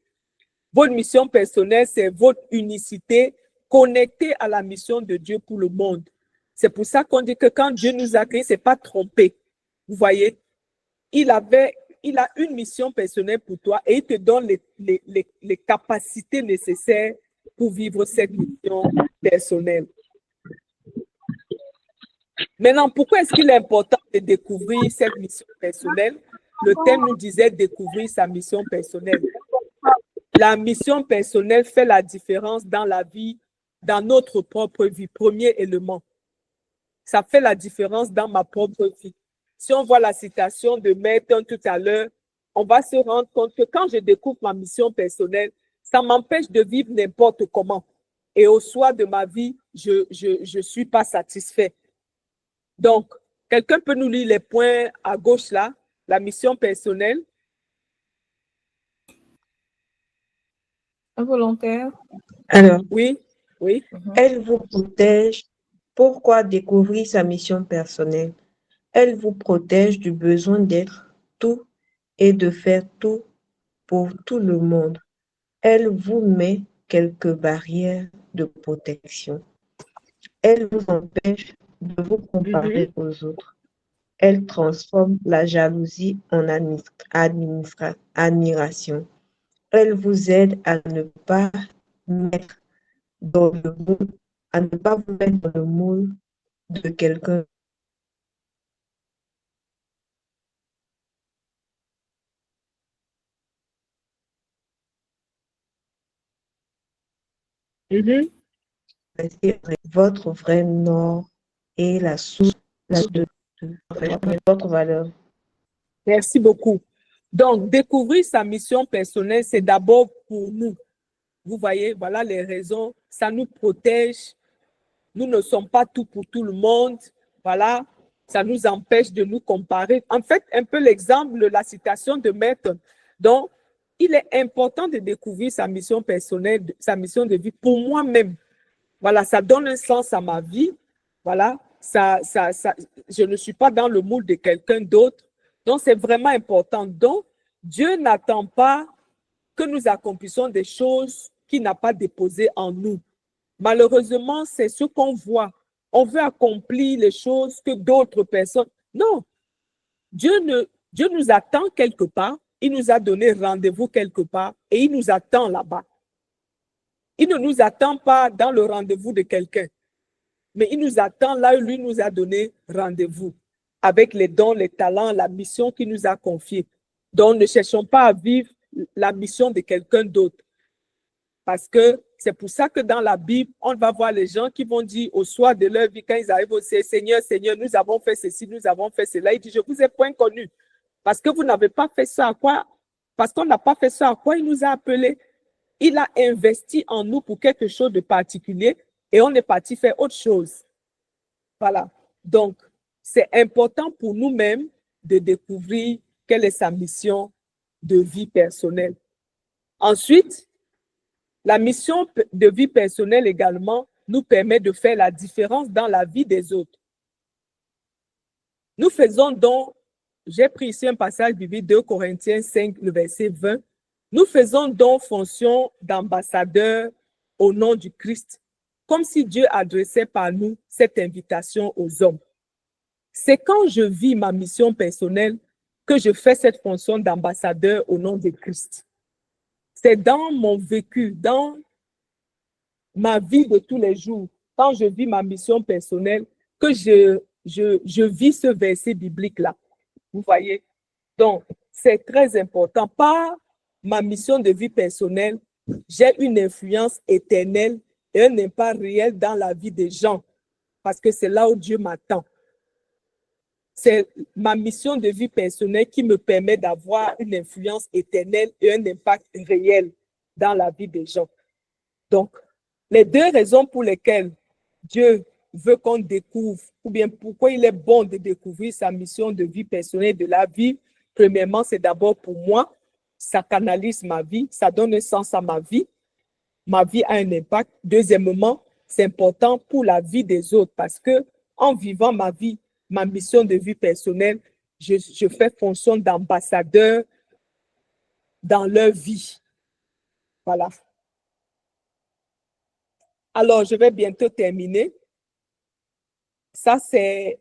Speaker 1: Votre mission personnelle, c'est votre unicité connectée à la mission de Dieu pour le monde. C'est pour ça qu'on dit que quand Dieu nous a créés, ce n'est pas trompé. Vous voyez, il a une mission personnelle pour toi et il te donne les capacités nécessaires pour vivre cette mission personnelle. Maintenant, pourquoi est-ce qu'il est important de découvrir cette mission personnelle? Le thème nous disait découvrir sa mission personnelle. La mission personnelle fait la différence dans la vie, dans notre propre vie. Premier élément. Ça fait la différence dans ma propre vie. Si on voit la citation de Merton tout à l'heure, on va se rendre compte que quand je découvre ma mission personnelle, ça m'empêche de vivre n'importe comment. Et au soir de ma vie, je suis pas satisfait. Donc, quelqu'un peut nous lire les points à gauche là, la mission personnelle.
Speaker 2: Un volontaire.
Speaker 5: Alors,
Speaker 1: oui.
Speaker 5: Elle vous protège. Pourquoi découvrir sa mission personnelle? Elle vous protège du besoin d'être tout et de faire tout pour tout le monde. Elle vous met quelques barrières de protection. Elle vous empêche de vous comparer aux autres. Elle transforme la jalousie en admiration. Elle vous aide à ne pas mettre dans le moule, à ne pas vous mettre dans le moule de quelqu'un. Votre vrai nord et la source de votre valeur.
Speaker 1: Merci beaucoup. Donc, découvrir sa mission personnelle, c'est d'abord pour nous. Vous voyez, voilà les raisons. Ça nous protège. Nous ne sommes pas tout pour tout le monde. Voilà, ça nous empêche de nous comparer. En fait, un peu l'exemple, la citation de Maître. Donc, il est important de découvrir sa mission personnelle, sa mission de vie pour moi-même. Voilà, ça donne un sens à ma vie. Voilà, je ne suis pas dans le moule de quelqu'un d'autre. Donc, c'est vraiment important. Donc, Dieu n'attend pas que nous accomplissions des choses qu'il n'a pas déposées en nous. Malheureusement, c'est ce qu'on voit. On veut accomplir les choses que d'autres personnes... Non, Dieu nous attend quelque part. Il nous a donné rendez-vous quelque part et il nous attend là-bas. Il ne nous attend pas dans le rendez-vous de quelqu'un, mais il nous attend là où lui nous a donné rendez-vous avec les dons, les talents, la mission qu'il nous a confiée. Donc, ne cherchons pas à vivre la mission de quelqu'un d'autre. Parce que c'est pour ça que dans la Bible, on va voir les gens qui vont dire au soir de leur vie, quand ils arrivent au ciel, Seigneur, Seigneur, nous avons fait ceci, nous avons fait cela. Il dit, je ne vous ai point connu. Parce que vous n'avez pas fait ça à quoi? Parce qu'on n'a pas fait ça à quoi il nous a appelés. Il a investi en nous pour quelque chose de particulier et on est parti faire autre chose. Voilà. Donc, c'est important pour nous-mêmes de découvrir quelle est sa mission de vie personnelle. Ensuite, la mission de vie personnelle également nous permet de faire la différence dans la vie des autres. Nous faisons donc, j'ai pris ici un passage biblique, 2 Corinthiens 5, le verset 20. Nous faisons donc fonction d'ambassadeurs au nom du Christ, comme si Dieu adressait par nous cette invitation aux hommes. C'est quand je vis ma mission personnelle que je fais cette fonction d'ambassadeur au nom de Christ. C'est dans mon vécu, dans ma vie de tous les jours, quand je vis ma mission personnelle, que je vis ce verset biblique-là. Vous voyez? Donc, c'est très important. Par ma mission de vie personnelle, j'ai une influence éternelle et un impact réel dans la vie des gens, parce que c'est là où Dieu m'attend. C'est ma mission de vie personnelle qui me permet d'avoir une influence éternelle et un impact réel dans la vie des gens. Donc, les deux raisons pour lesquelles Dieu veut qu'on découvre, ou bien pourquoi il est bon de découvrir sa mission de vie personnelle, de la vie, premièrement, c'est d'abord pour moi, ça canalise ma vie, ça donne un sens à ma vie a un impact. Deuxièmement, c'est important pour la vie des autres parce que en vivant ma vie, ma mission de vie personnelle, je fais fonction d'ambassadeur dans leur vie. Voilà. Alors, je vais bientôt terminer. Ça, c'est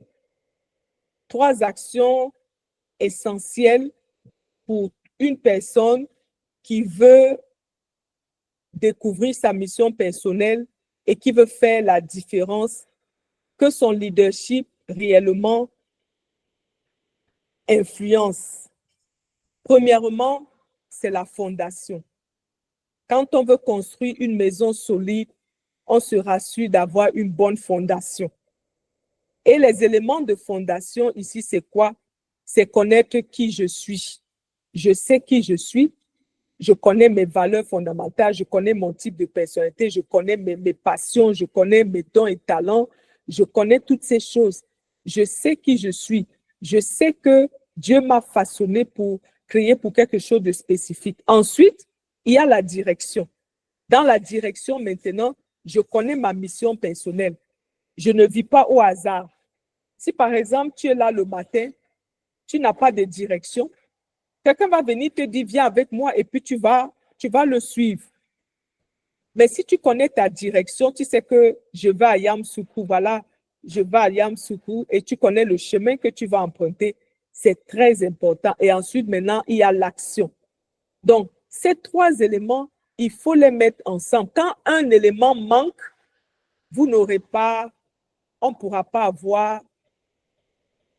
Speaker 1: 3 actions essentielles pour une personne qui veut découvrir sa mission personnelle et qui veut faire la différence, que son leadership réellement influence. Premièrement, c'est la fondation. Quand on veut construire une maison solide, on se rassure d'avoir une bonne fondation. Et les éléments de fondation ici, c'est quoi? C'est connaître qui je suis. Je sais qui je suis. Je connais mes valeurs fondamentales. Je connais mon type de personnalité. Je connais mes passions. Je connais mes dons et talents. Je connais toutes ces choses. Je sais qui je suis. Je sais que Dieu m'a façonné pour créer pour quelque chose de spécifique. Ensuite, il y a la direction. Dans la direction, maintenant, je connais ma mission personnelle. Je ne vis pas au hasard. Si par exemple, tu es là le matin, tu n'as pas de direction, Quelqu'un va venir te dire, viens avec moi et puis tu vas le suivre. Mais si tu connais ta direction, tu sais que je vais à Yamoussoukro, voilà, je vais à Yamoussoukro et tu connais le chemin que tu vas emprunter, c'est très important. Et ensuite, maintenant, il y a l'action. Donc, ces trois éléments, il faut les mettre ensemble. Quand un élément manque, vous n'aurez pas, on ne pourra pas avoir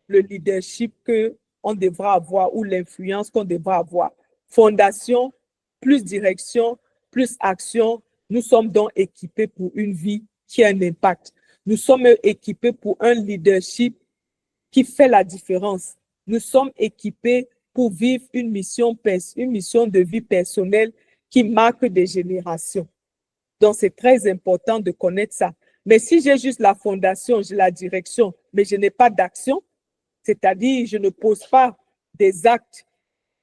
Speaker 1: le leadership qu'on devra avoir ou l'influence qu'on devra avoir. Fondation, plus direction, plus action. Nous sommes donc équipés pour une vie qui a un impact. Nous sommes équipés pour un leadership qui fait la différence. Nous sommes équipés pour vivre une mission de vie personnelle qui marque des générations. Donc, c'est très important de connaître ça. Mais si j'ai juste la fondation, j'ai la direction, mais je n'ai pas d'action, c'est-à-dire je ne pose pas des actes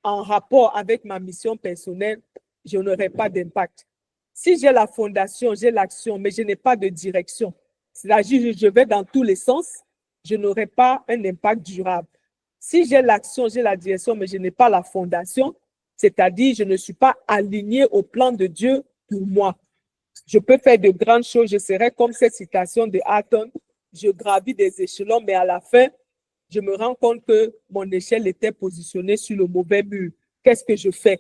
Speaker 1: en rapport avec ma mission personnelle, je n'aurai pas d'impact. Si j'ai la fondation, j'ai l'action, mais je n'ai pas de direction, c'est-à-dire je vais dans tous les sens, je n'aurai pas un impact durable. Si j'ai l'action, j'ai la direction, mais je n'ai pas la fondation, c'est-à-dire je ne suis pas aligné au plan de Dieu pour moi. Je peux faire de grandes choses, je serai comme cette citation de Hatton, je gravis des échelons, mais à la fin, je me rends compte que mon échelle était positionnée sur le mauvais mur. Qu'est-ce que je fais?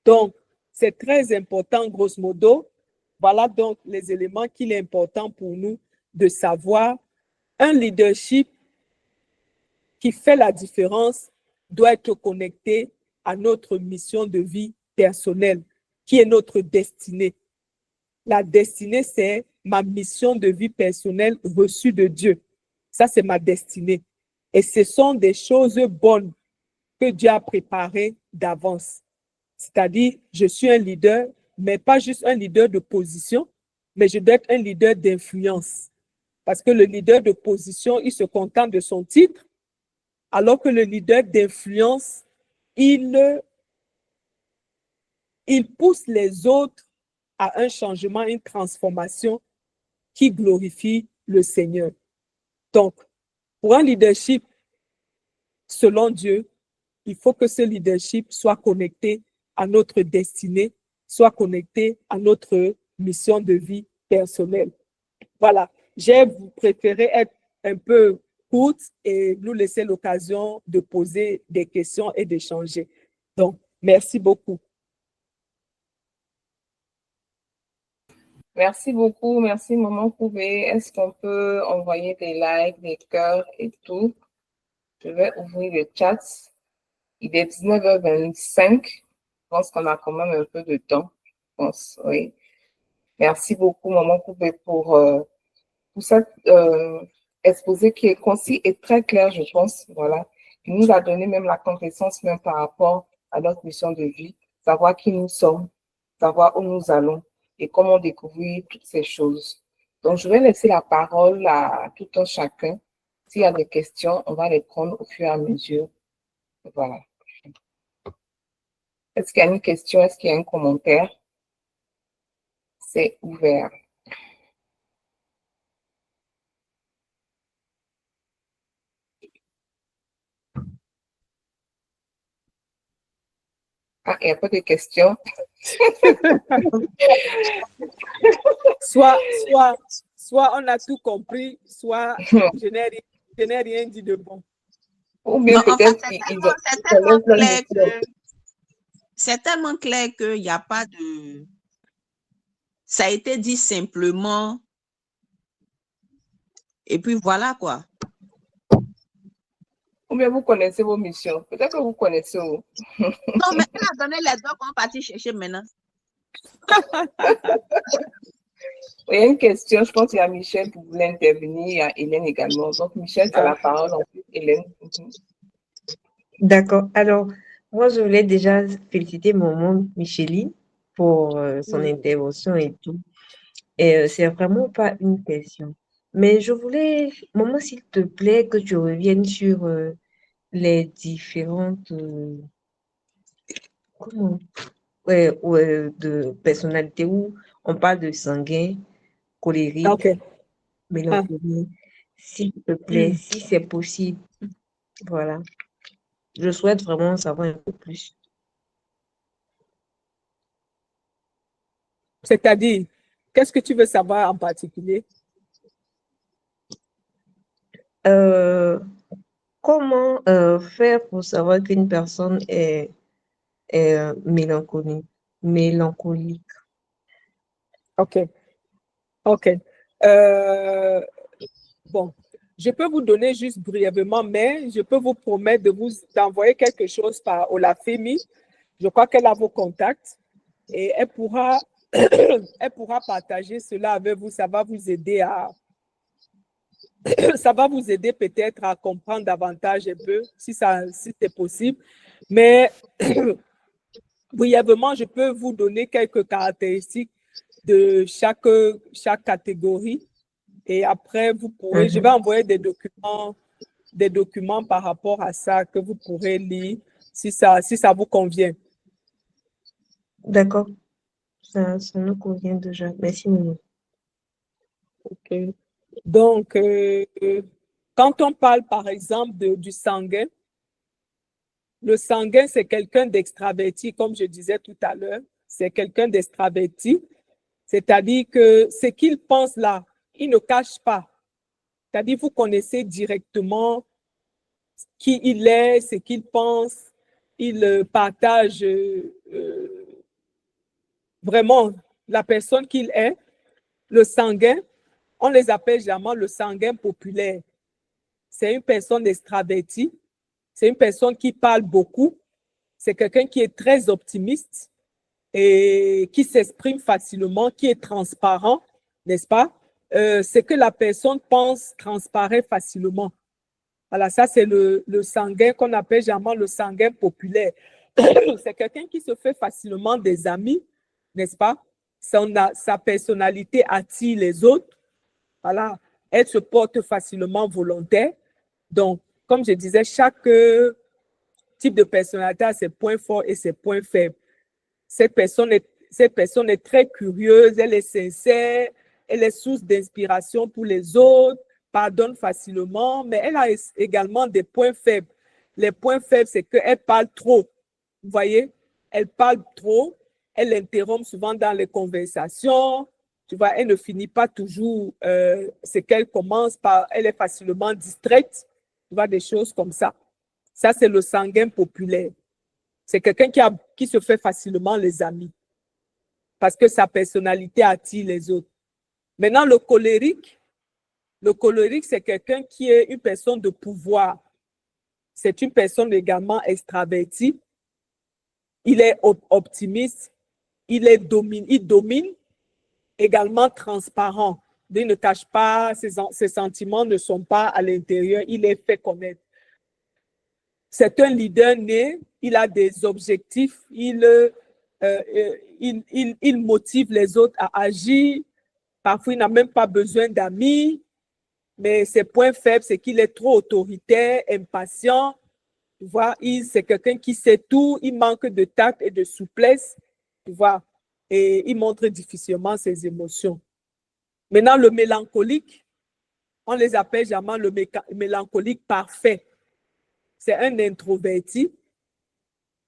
Speaker 1: Donc, c'est très important, grosso modo. Voilà donc les éléments qu'il est important pour nous de savoir. Un leadership qui fait la différence doit être connecté à notre mission de vie personnelle, qui est notre destinée. La destinée, c'est ma mission de vie personnelle reçue de Dieu. Ça, c'est ma destinée. Et ce sont des choses bonnes que Dieu a préparées d'avance. C'est-à-dire, je suis un leader, mais pas juste un leader de position, mais je dois être un leader d'influence. Parce que le leader de position, il se contente de son titre, alors que le leader d'influence, il pousse les autres à un changement, une transformation qui glorifie le Seigneur. Donc, pour un leadership selon Dieu, il faut que ce leadership soit connecté à notre destinée, soit connecté à notre mission de vie personnelle. Voilà, j'ai préféré être un peu courte et nous laisser l'occasion de poser des questions et d'échanger. Donc, merci beaucoup.
Speaker 2: Merci beaucoup. Merci, Maman Couvé. Est-ce qu'on peut envoyer des likes, des cœurs et tout? Je vais ouvrir le chat. Il est 19h25. Je pense qu'on a quand même un peu de temps. Je pense, oui. Merci beaucoup, Maman Couvé, pour cet exposé qui est concis et très clair, je pense. Voilà. Il nous a donné même la connaissance même par rapport à notre mission de vie, savoir qui nous sommes, savoir où nous allons et comment découvrir toutes ces choses. Donc, je vais laisser la parole à tout un chacun. S'il y a des questions, on va les prendre au fur et à mesure. Voilà. Est-ce qu'il y a une question? Est-ce qu'il y a un commentaire? C'est ouvert. Ah, il n'y a pas de questions.
Speaker 1: Soit on a tout compris, soit je n'ai rien dit de bon.
Speaker 2: Ou bien
Speaker 6: Non, en fait,
Speaker 2: peut-être
Speaker 6: c'est tellement clair qu'il n'y a pas de... Ça a été dit simplement. Et puis voilà quoi.
Speaker 2: Ou bien vous connaissez vos missions. Peut-être que vous connaissez.
Speaker 6: Non, mais elle a donné les doigts qu'on va partir chercher maintenant.
Speaker 2: Il y a une question, je pense qu'il y a Michel qui voulait intervenir, il y a Hélène également. Donc, Michel, tu as la parole ensuite, Hélène.
Speaker 5: D'accord. Alors, moi, je voulais déjà féliciter maman Micheline pour son intervention et tout. Et c'est vraiment pas une question. Mais je voulais, maman, s'il te plaît, que tu reviennes sur les différentes de personnalités où on parle de sanguin, colérique,
Speaker 1: Okay.
Speaker 5: mélancolique. S'il te plaît, si c'est possible. Voilà. Je souhaite vraiment en savoir un peu plus.
Speaker 1: C'est-à-dire, qu'est-ce que tu veux savoir en particulier?
Speaker 5: Comment faire pour savoir qu'une personne est mélancolique?
Speaker 1: OK. OK. Bon, je peux vous donner juste brièvement, mais je peux vous promettre d'envoyer quelque chose par Olafemi. Je crois qu'elle a vos contacts et elle pourra partager cela avec vous. Ça va vous aider peut-être à comprendre davantage un peu, si c'est possible. Mais brièvement, je peux vous donner quelques caractéristiques de chaque catégorie. Et après, vous pourrez, je vais envoyer des documents par rapport à ça que vous pourrez lire si ça vous convient.
Speaker 5: D'accord. Ça nous convient déjà. Merci, Momo.
Speaker 1: OK. Donc, quand on parle, par exemple, du sanguin, le sanguin, c'est quelqu'un d'extraverti, comme je disais tout à l'heure. C'est quelqu'un d'extraverti, c'est-à-dire que ce qu'il pense là, il ne cache pas. C'est-à-dire, vous connaissez directement qui il est, ce qu'il pense. Il partage vraiment la personne qu'il est. Le sanguin, on les appelle généralement le sanguin populaire. C'est une personne extravertie. C'est une personne qui parle beaucoup. C'est quelqu'un qui est très optimiste et qui s'exprime facilement, qui est transparent, n'est-ce pas? Ce que la personne pense transparaît facilement. Voilà, ça, c'est le sanguin qu'on appelle généralement le sanguin populaire. C'est quelqu'un qui se fait facilement des amis, n'est-ce pas? Sa personnalité attire les autres. Voilà, elle se porte facilement volontaire. Donc, comme je disais, chaque type de personnalité a ses points forts et ses points faibles. Cette personne est très curieuse, elle est sincère, elle est source d'inspiration pour les autres, pardonne facilement, mais elle a également des points faibles. Les points faibles, c'est qu'elle parle trop. Vous voyez, elle parle trop, elle interrompt souvent dans les conversations. Tu vois, elle ne finit pas toujours ce qu'elle commence par. Elle est facilement distraite. Tu vois, des choses comme ça. Ça, c'est le sanguin populaire. C'est quelqu'un qui se fait facilement les amis parce que sa personnalité attire les autres. Maintenant, le colérique, c'est quelqu'un qui est une personne de pouvoir. C'est une personne également extravertie. Il est optimiste. Il domine, également transparent. Il ne cache pas, ses sentiments ne sont pas à l'intérieur. Il est fait connaître. C'est un leader né, il a des objectifs, il motive les autres à agir. Parfois, il n'a même pas besoin d'amis, mais ses points faibles, c'est qu'il est trop autoritaire, impatient. Tu vois, c'est quelqu'un qui sait tout, il manque de tact et de souplesse, tu vois, et il montre difficilement ses émotions. Maintenant, le mélancolique, on les appelle généralement le mélancolique parfait. C'est un introverti,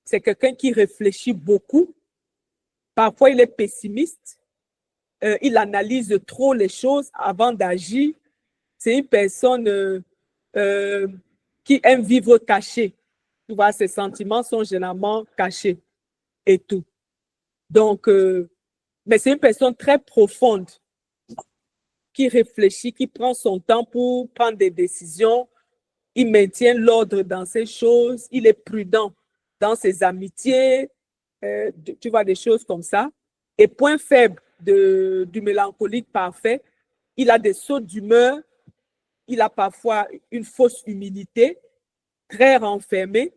Speaker 1: c'est quelqu'un qui réfléchit beaucoup. Parfois, il est pessimiste. Il analyse trop les choses avant d'agir. C'est une personne qui aime vivre caché. Tu vois, ses sentiments sont généralement cachés et tout. Donc, mais c'est une personne très profonde qui réfléchit, qui prend son temps pour prendre des décisions. Il maintient l'ordre dans ses choses. Il est prudent dans ses amitiés. Tu vois, des choses comme ça. Et point faible du mélancolique parfait, il a des sauts d'humeur. Il a parfois une fausse humilité, très renfermé,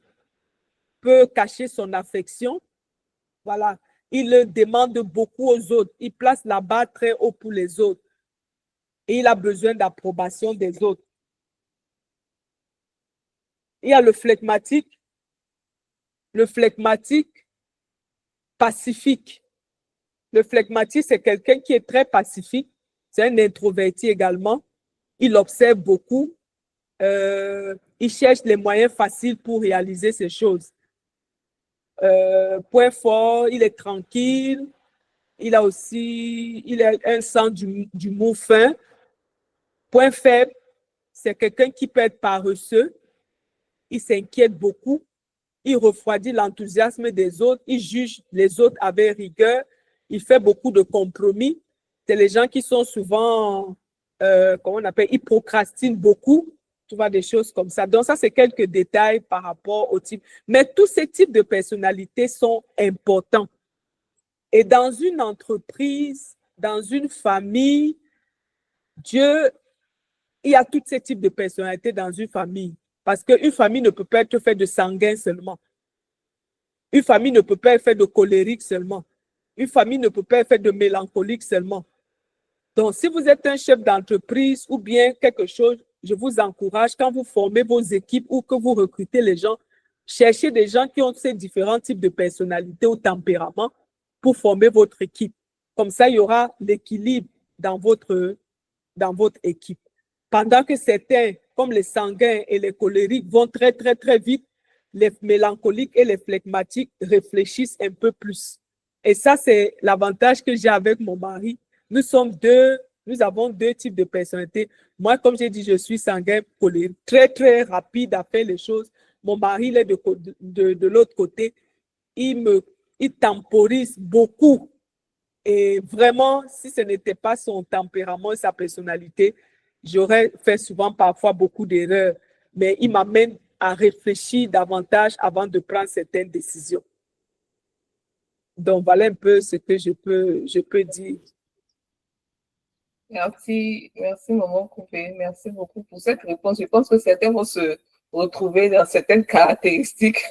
Speaker 1: peut cacher son affection. Voilà. Il demande beaucoup aux autres. Il place la barre très haut pour les autres. Et il a besoin d'approbation des autres. Il y a le phlegmatique pacifique. Le phlegmatique, c'est quelqu'un qui est très pacifique. C'est un introverti également. Il observe beaucoup. il cherche les moyens faciles pour réaliser ces choses. Point fort, il est tranquille. Il a un sens d'humour fin. Point faible, c'est quelqu'un qui peut être paresseux. Il s'inquiète beaucoup. Il refroidit l'enthousiasme des autres. Il juge les autres avec rigueur. Il fait beaucoup de compromis. C'est les gens qui sont souvent, comment on appelle, ils procrastinent beaucoup. Tu vois, des choses comme ça. Donc, ça, c'est quelques détails par rapport au type. Mais tous ces types de personnalités sont importants. Et dans une entreprise, dans une famille, il y a tous ces types de personnalités dans une famille. Parce qu'une famille ne peut pas être faite de sanguin seulement. Une famille ne peut pas être faite de colérique seulement. Une famille ne peut pas être faite de mélancolique seulement. Donc, si vous êtes un chef d'entreprise ou bien quelque chose, je vous encourage, quand vous formez vos équipes ou que vous recrutez les gens, cherchez des gens qui ont ces différents types de personnalités ou tempéraments pour former votre équipe. Comme ça, il y aura l'équilibre dans votre équipe. Pendant que certains, comme les sanguins et les colériques, vont très, très, très vite, les mélancoliques et les flegmatiques réfléchissent un peu plus. Et ça, c'est l'avantage que j'ai avec mon mari. Nous avons deux types de personnalités. Moi, comme j'ai dit, je suis sanguin colérique, très, très rapide à faire les choses. Mon mari, il est de l'autre côté. Il temporise beaucoup. Et vraiment, si ce n'était pas son tempérament et sa personnalité, j'aurais fait souvent parfois beaucoup d'erreurs. Mais il m'amène à réfléchir davantage avant de prendre certaines décisions. Donc, voilà un peu ce que je peux dire.
Speaker 2: Merci, Maman Coupé. Merci beaucoup pour cette réponse. Je pense que certains vont se retrouver dans certaines caractéristiques.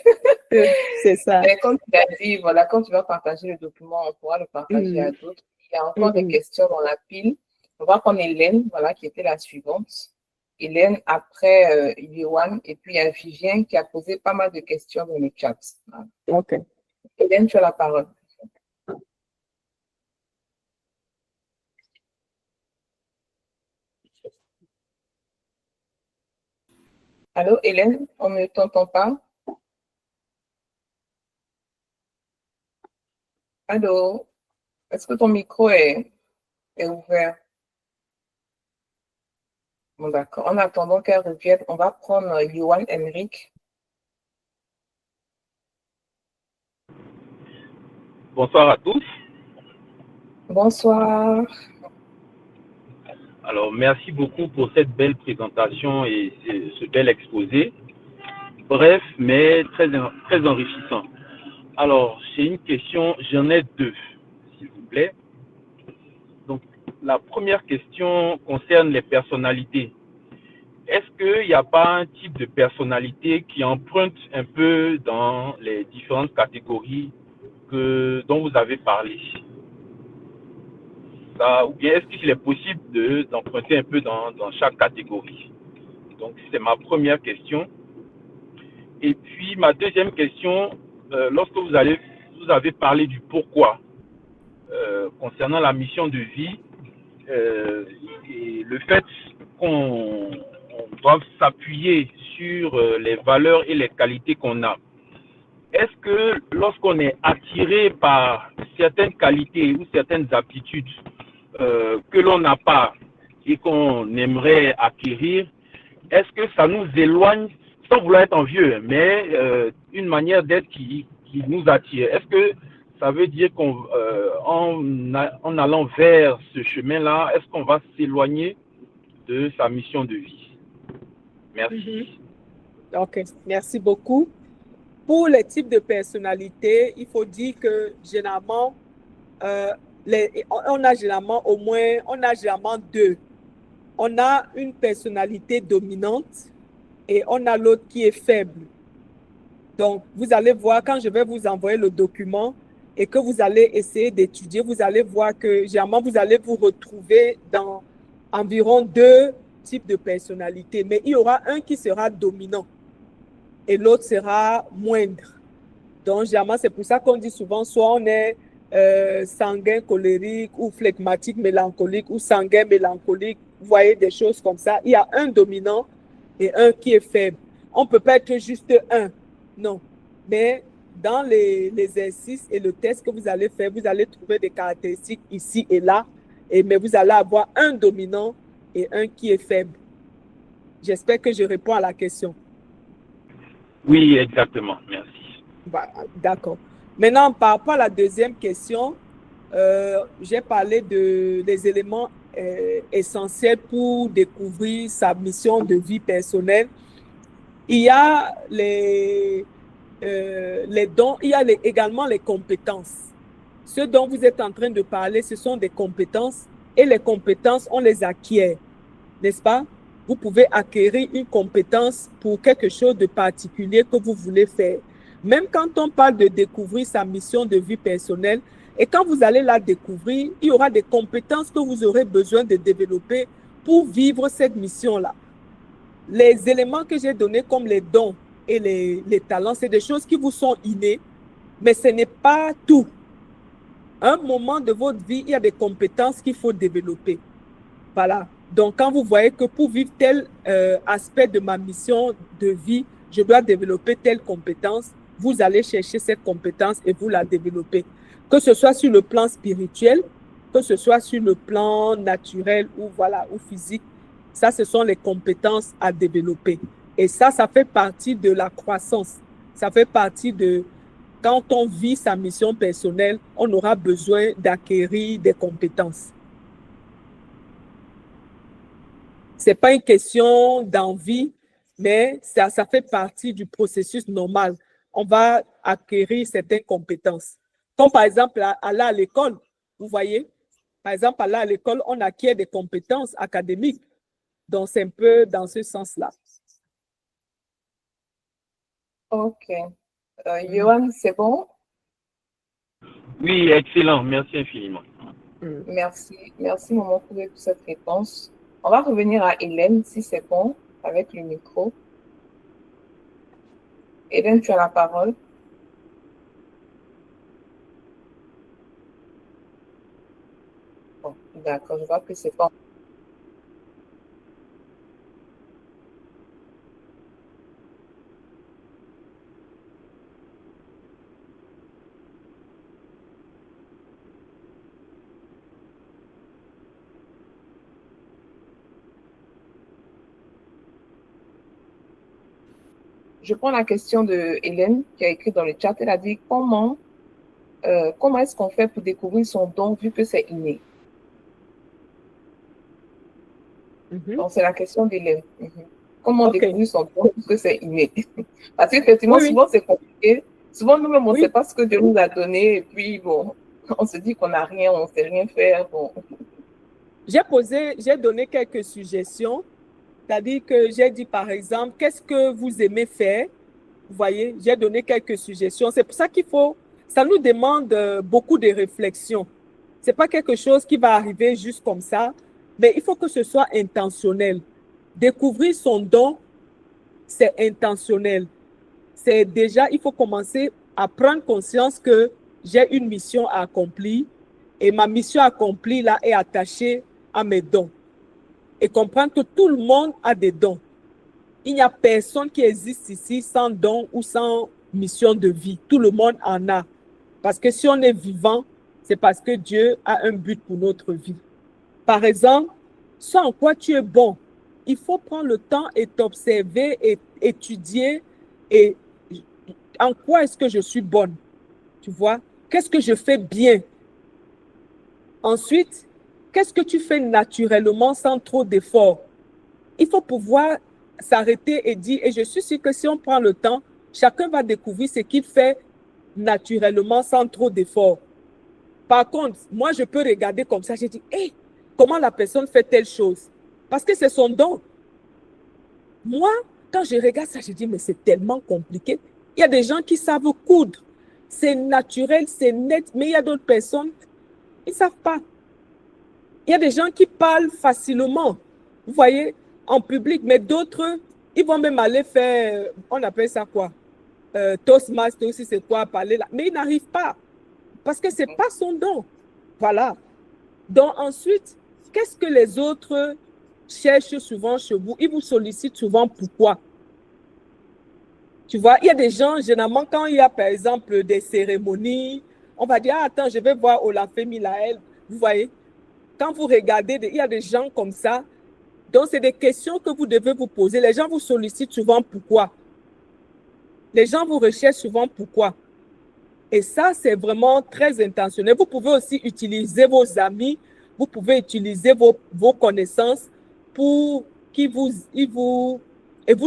Speaker 1: C'est ça.
Speaker 2: Mais comme tu l'as dit, voilà, quand tu vas partager le document, on pourra le partager à d'autres. Il y a encore des questions dans la pile. On va prendre Hélène, voilà, qui était la suivante. Hélène, après Yohan, et puis il y a Vivien qui a posé pas mal de questions dans le chat.
Speaker 1: OK.
Speaker 2: Hélène, tu as la parole. Allô, Hélène, on ne t'entend pas? Allô, est-ce que ton micro est ouvert? Bon, d'accord. En attendant qu'elle revienne, on va prendre Yohan Henrik.
Speaker 8: Bonsoir à tous.
Speaker 2: Bonsoir.
Speaker 8: Alors, merci beaucoup pour cette belle présentation et ce bel exposé. Bref, mais très, très enrichissant. Alors, j'ai une question, j'en ai deux, s'il vous plaît. Donc, la première question concerne les personnalités. Est-ce qu'il n'y a pas un type de personnalité qui emprunte un peu dans les différentes catégories dont vous avez parlé? Ou bien est-ce qu'il est possible d'emprunter un peu dans chaque catégorie? Donc, c'est ma première question. Et puis, ma deuxième question, lorsque vous avez parlé du pourquoi concernant la mission de vie et le fait qu'on doit s'appuyer sur les valeurs et les qualités qu'on a. Est-ce que lorsqu'on est attiré par certaines qualités ou certaines aptitudes que l'on n'a pas et qu'on aimerait acquérir, est-ce que ça nous éloigne, sans vouloir être envieux, mais une manière d'être qui nous attire? Est-ce que ça veut dire qu'en allant vers ce chemin-là, est-ce qu'on va s'éloigner de sa mission de vie? Merci.
Speaker 1: OK, merci beaucoup. Pour les types de personnalités, il faut dire que généralement, on a généralement deux. On a une personnalité dominante et on a l'autre qui est faible. Donc, vous allez voir, quand je vais vous envoyer le document et que vous allez essayer d'étudier, vous allez voir que généralement, vous allez vous retrouver dans environ deux types de personnalités. Mais il y aura un qui sera dominant et l'autre sera moindre. Donc, généralement, c'est pour ça qu'on dit souvent, soit on est sanguin, colérique ou phlegmatique, mélancolique ou sanguin, mélancolique. Vous voyez des choses comme ça. Il y a un dominant et un qui est faible. On ne peut pas être juste un, non. Mais dans les exercices et le test que vous allez faire, vous allez trouver des caractéristiques ici et là, mais vous allez avoir un dominant et un qui est faible. J'espère que je réponds à la question.
Speaker 8: Oui, exactement. Merci.
Speaker 1: D'accord. Maintenant, par rapport à la deuxième question, j'ai parlé des éléments essentiels pour découvrir sa mission de vie personnelle. Il y a les dons, il y a également les compétences. Ce dont vous êtes en train de parler, ce sont des compétences et les compétences, on les acquiert, n'est-ce pas? Vous pouvez acquérir une compétence pour quelque chose de particulier que vous voulez faire. Même quand on parle de découvrir sa mission de vie personnelle, et quand vous allez la découvrir, il y aura des compétences que vous aurez besoin de développer pour vivre cette mission-là. Les éléments que j'ai donnés comme les dons et les talents, c'est des choses qui vous sont innées, mais ce n'est pas tout. À un moment de votre vie, il y a des compétences qu'il faut développer. Voilà. Donc, quand vous voyez que pour vivre tel aspect de ma mission de vie, je dois développer telle compétence, vous allez chercher cette compétence et vous la développez. Que ce soit sur le plan spirituel, que ce soit sur le plan naturel ou physique, ça, ce sont les compétences à développer. Et ça fait partie de la croissance. Ça fait partie de... Quand on vit sa mission personnelle, on aura besoin d'acquérir des compétences. Ce n'est pas une question d'envie, mais ça fait partie du processus normal. On va acquérir certaines compétences. Comme par exemple, aller à l'école, vous voyez, par exemple, aller à l'école, on acquiert des compétences académiques. Donc, c'est un peu dans ce sens-là.
Speaker 2: Ok. Johan, c'est bon?
Speaker 8: Oui, excellent. Merci infiniment.
Speaker 2: Merci. Merci, maman, pour cette réponse. On va revenir à Hélène, si c'est bon, avec le micro. Hélène, tu as la parole. Bon, d'accord, je vois que c'est pas... Je prends la question de Hélène qui a écrit dans le chat. Elle a dit comment est-ce qu'on fait pour découvrir son don vu que c'est inné? Donc, c'est la question d'Hélène. Comment découvrir son don vu que c'est inné? Parce qu'effectivement, souvent, c'est compliqué. Souvent, nous-mêmes, on ne sait pas ce que Dieu nous a donné. Et puis, bon, on se dit qu'on n'a rien, on ne sait rien faire. Bon.
Speaker 1: J'ai donné quelques suggestions. C'est-à-dire que j'ai dit, par exemple, qu'est-ce que vous aimez faire? Vous voyez, j'ai donné quelques suggestions. C'est pour ça ça nous demande beaucoup de réflexion. Ce n'est pas quelque chose qui va arriver juste comme ça, mais il faut que ce soit intentionnel. Découvrir son don, c'est intentionnel. C'est déjà, il faut commencer à prendre conscience que j'ai une mission à accomplir et ma mission accomplie là est attachée à mes dons. Et comprendre que tout le monde a des dons. Il n'y a personne qui existe ici sans don ou sans mission de vie. Tout le monde en a. Parce que si on est vivant, c'est parce que Dieu a un but pour notre vie. Par exemple, ce en quoi tu es bon, il faut prendre le temps et t'observer et étudier et en quoi est-ce que je suis bonne. Tu vois? Qu'est-ce que je fais bien? Ensuite, qu'est-ce que tu fais naturellement sans trop d'efforts? Il faut pouvoir s'arrêter et dire, et je suis sûre que si on prend le temps, chacun va découvrir ce qu'il fait naturellement sans trop d'efforts. Par contre, moi, je peux regarder comme ça, je dis, hey, comment la personne fait telle chose? Parce que c'est son don. Moi, quand je regarde ça, je dis, mais c'est tellement compliqué. Il y a des gens qui savent coudre. C'est naturel, c'est net, mais il y a d'autres personnes, ils ne savent pas. Il y a des gens qui parlent facilement, vous voyez, en public, mais d'autres, ils vont même aller faire, on appelle ça quoi? Toastmaster aussi, c'est quoi parler là? Mais ils n'arrivent pas, parce que ce n'est pas son don. Voilà. Donc ensuite, qu'est-ce que les autres cherchent souvent chez vous, ils vous sollicitent souvent pourquoi? Tu vois, il y a des gens, généralement, quand il y a, par exemple, des cérémonies, on va dire, ah, attends, je vais voir Olafemi Laël. Vous voyez, quand vous regardez, il y a des gens comme ça. Donc, c'est des questions que vous devez vous poser. Les gens vous sollicitent souvent pourquoi. Les gens vous recherchent souvent pourquoi. Et ça, c'est vraiment très intentionnel. Vous pouvez aussi utiliser vos amis, vous pouvez utiliser vos connaissances pour qu'ils vous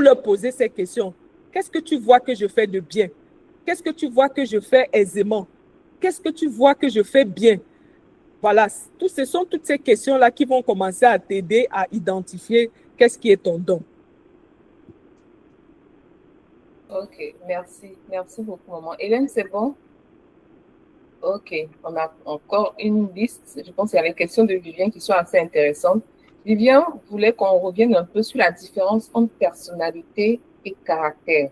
Speaker 1: leur posez ces questions. Qu'est-ce que tu vois que je fais de bien? Qu'est-ce que tu vois que je fais aisément? Qu'est-ce que tu vois que je fais bien? Voilà, ce sont toutes ces questions-là qui vont commencer à t'aider à identifier qu'est-ce qui est ton don.
Speaker 2: Ok, merci. Merci beaucoup, maman. Hélène, c'est bon? Ok, on a encore une liste. Je pense qu'il y a les questions de Vivien qui sont assez intéressantes. Vivien voulait qu'on revienne un peu sur la différence entre personnalité et caractère.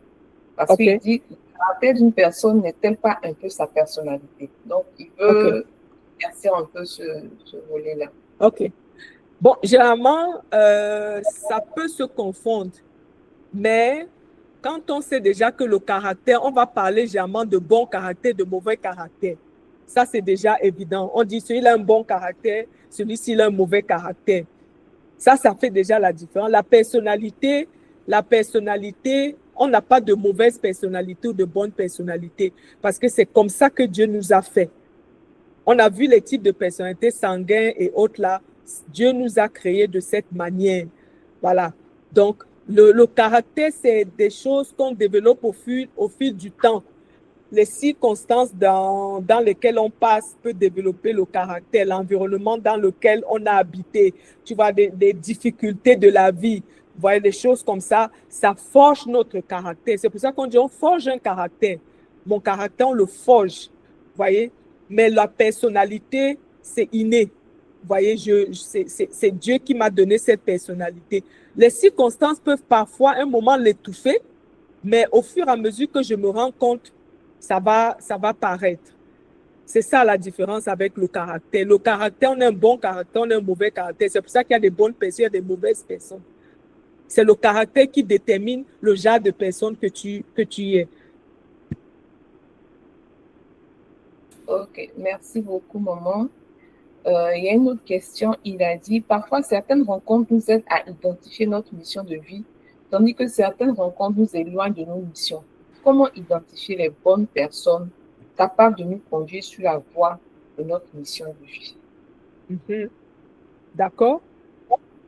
Speaker 2: Parce qu'il dit, le caractère d'une personne n'est-elle pas un peu sa personnalité? Donc, il veut éclaircir un peu ce volet-là.
Speaker 1: Ok. Bon, généralement, ça peut se confondre. Mais quand on sait déjà que le caractère, on va parler généralement de bon caractère, de mauvais caractère. Ça, c'est déjà évident. On dit celui-là a un bon caractère, celui-ci a un mauvais caractère. Ça fait déjà la différence. La personnalité, on n'a pas de mauvaise personnalité ou de bonne personnalité parce que c'est comme ça que Dieu nous a fait. On a vu les types de personnalités sanguines et autres là. Dieu nous a créés de cette manière. Voilà. Donc, le caractère, c'est des choses qu'on développe au fil du temps. Les circonstances dans lesquelles on passe peut développer le caractère, l'environnement dans lequel on a habité, tu vois, des difficultés de la vie, vous voyez, des choses comme ça forge notre caractère. C'est pour ça qu'on dit on forge un caractère. Mon caractère, on le forge, vous voyez, mais la personnalité, c'est inné. Vous voyez, c'est Dieu qui m'a donné cette personnalité. Les circonstances peuvent parfois, à un moment, l'étouffer, mais au fur et à mesure que je me rends compte, ça va paraître. C'est ça la différence avec le caractère. Le caractère, on a un bon caractère, on a un mauvais caractère. C'est pour ça qu'il y a des bonnes personnes, il y a des mauvaises personnes. C'est le caractère qui détermine le genre de personne que tu es.
Speaker 2: Ok, merci beaucoup, maman. Il y a une autre question. Il a dit, parfois, certaines rencontres nous aident à identifier notre mission de vie, tandis que certaines rencontres nous éloignent de nos missions. Comment identifier les bonnes personnes capables de nous conduire sur la voie de notre mission de vie?
Speaker 1: D'accord?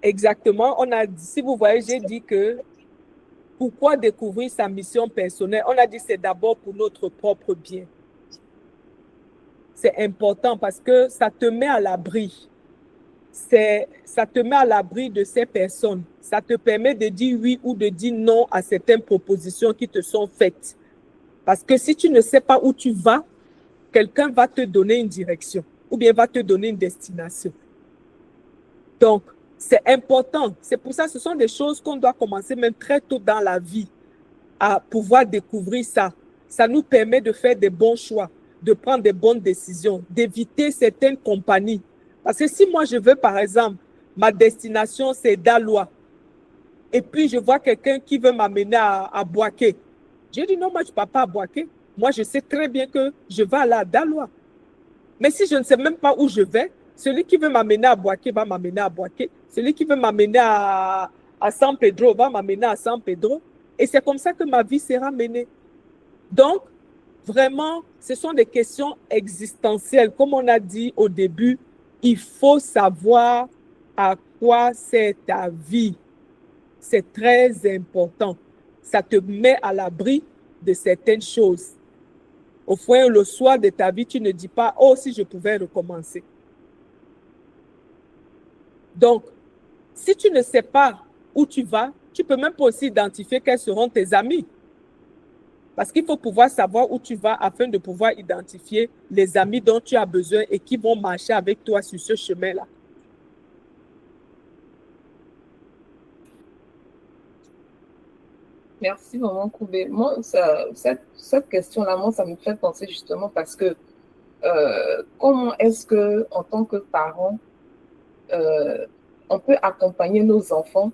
Speaker 1: Exactement. On a dit, si vous voyez, j'ai dit que pourquoi découvrir sa mission personnelle? On a dit c'est d'abord pour notre propre bien. C'est important parce que ça te met à l'abri. Ça te met à l'abri de ces personnes. Ça te permet de dire oui ou de dire non à certaines propositions qui te sont faites. Parce que si tu ne sais pas où tu vas, quelqu'un va te donner une direction ou bien va te donner une destination. Donc, c'est important. C'est pour ça que ce sont des choses qu'on doit commencer même très tôt dans la vie à pouvoir découvrir ça. Ça nous permet de faire des bons choix, de prendre des bonnes décisions, d'éviter certaines compagnies. Parce que si moi, je veux, par exemple, ma destination, c'est Daloa, et puis je vois quelqu'un qui veut m'amener à Boaké, je dis non, moi, je ne pars pas à Boaké. Moi, je sais très bien que je vais aller à Daloa. Mais si je ne sais même pas où je vais, celui qui veut m'amener à Boaké va m'amener à Boaké. Celui qui veut m'amener à San Pedro va m'amener à San Pedro. Et c'est comme ça que ma vie sera menée. Donc, vraiment, ce sont des questions existentielles. Comme on a dit au début, il faut savoir à quoi sert ta vie. C'est très important. Ça te met à l'abri de certaines choses. Au fond, le soir de ta vie, tu ne dis pas « Oh, si je pouvais recommencer ». Donc, si tu ne sais pas où tu vas, tu ne peux même pas aussi identifier quels seront tes amis. Parce qu'il faut pouvoir savoir où tu vas afin de pouvoir identifier les amis dont tu as besoin et qui vont marcher avec toi sur ce chemin-là.
Speaker 2: Merci, maman Koubé. Moi, cette question-là, moi, ça me fait penser justement parce que comment est-ce que, en tant que parent, on peut accompagner nos enfants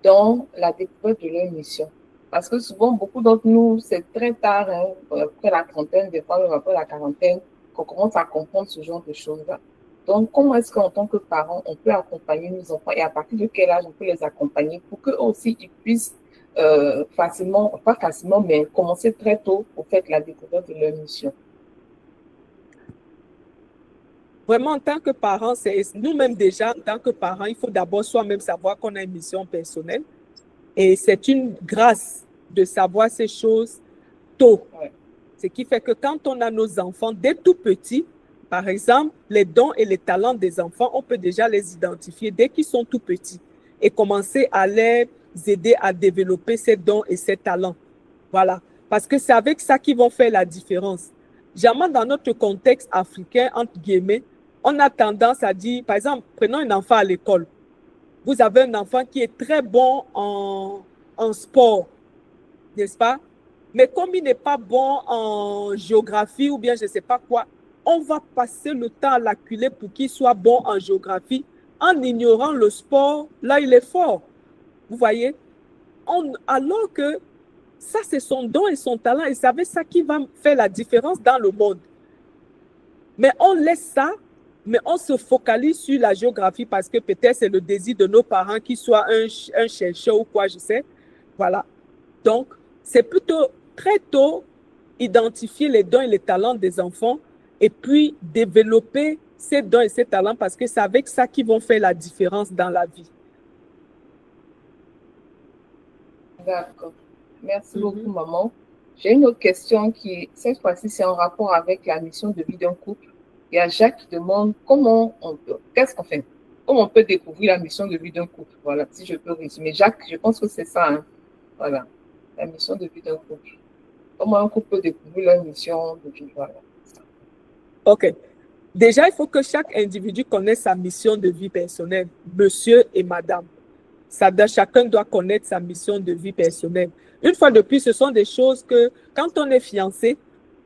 Speaker 2: dans la découverte de leur mission? Parce que souvent, beaucoup d'entre nous, c'est très tard, hein, après la trentaine, des fois même après la quarantaine, qu'on commence à comprendre ce genre de choses-là. Donc, comment est-ce qu'en tant que parents, on peut accompagner nos enfants et à partir de quel âge on peut les accompagner pour qu'eux aussi, ils puissent facilement, pas facilement, mais commencer très tôt pour faire la découverte de leur mission?
Speaker 1: Vraiment, en tant que parents, c'est nous-mêmes déjà, en tant que parents, il faut d'abord soi-même savoir qu'on a une mission personnelle. Et c'est une grâce de savoir ces choses tôt.
Speaker 2: Ouais.
Speaker 1: Ce qui fait que quand on a nos enfants dès tout petits, par exemple, les dons et les talents des enfants, on peut déjà les identifier dès qu'ils sont tout petits et commencer à les aider à développer ces dons et ces talents. Voilà. Parce que c'est avec ça qu'ils vont faire la différence. Jamais dans notre contexte africain, entre guillemets, on a tendance à dire, par exemple, prenons un enfant à l'école. Vous avez un enfant qui est très bon en sport, n'est-ce pas? Mais comme il n'est pas bon en géographie ou bien je ne sais pas quoi, on va passer le temps à l'acculer pour qu'il soit bon en géographie en ignorant le sport. Là, il est fort. Vous voyez? Alors que ça, c'est son don et son talent et c'est avec ça qui va faire la différence dans le monde. Mais on laisse ça, mais on se focalise sur la géographie parce que peut-être c'est le désir de nos parents qu'il soit un chercheur ou quoi, je sais. Voilà. Donc, c'est plutôt très tôt identifier les dons et les talents des enfants et puis développer ces dons et ces talents parce que c'est avec ça qu'ils vont faire la différence dans la vie.
Speaker 2: D'accord. Merci beaucoup, maman. J'ai une autre question qui, cette fois-ci, c'est en rapport avec la mission de vie d'un couple. Il y a Jacques qui demande qu'est-ce qu'on fait? Comment on peut découvrir la mission de vie d'un couple? Voilà, si je peux résumer. Jacques, je pense que c'est ça, hein. Voilà, la mission de vie d'un couple. Comment un couple peut découvrir leur mission de vie? Voilà.
Speaker 1: OK. Déjà, il faut que chaque individu connaisse sa mission de vie personnelle, monsieur et madame. Chacun doit connaître sa mission de vie personnelle. Une fois de plus, ce sont des choses que, quand on est fiancé,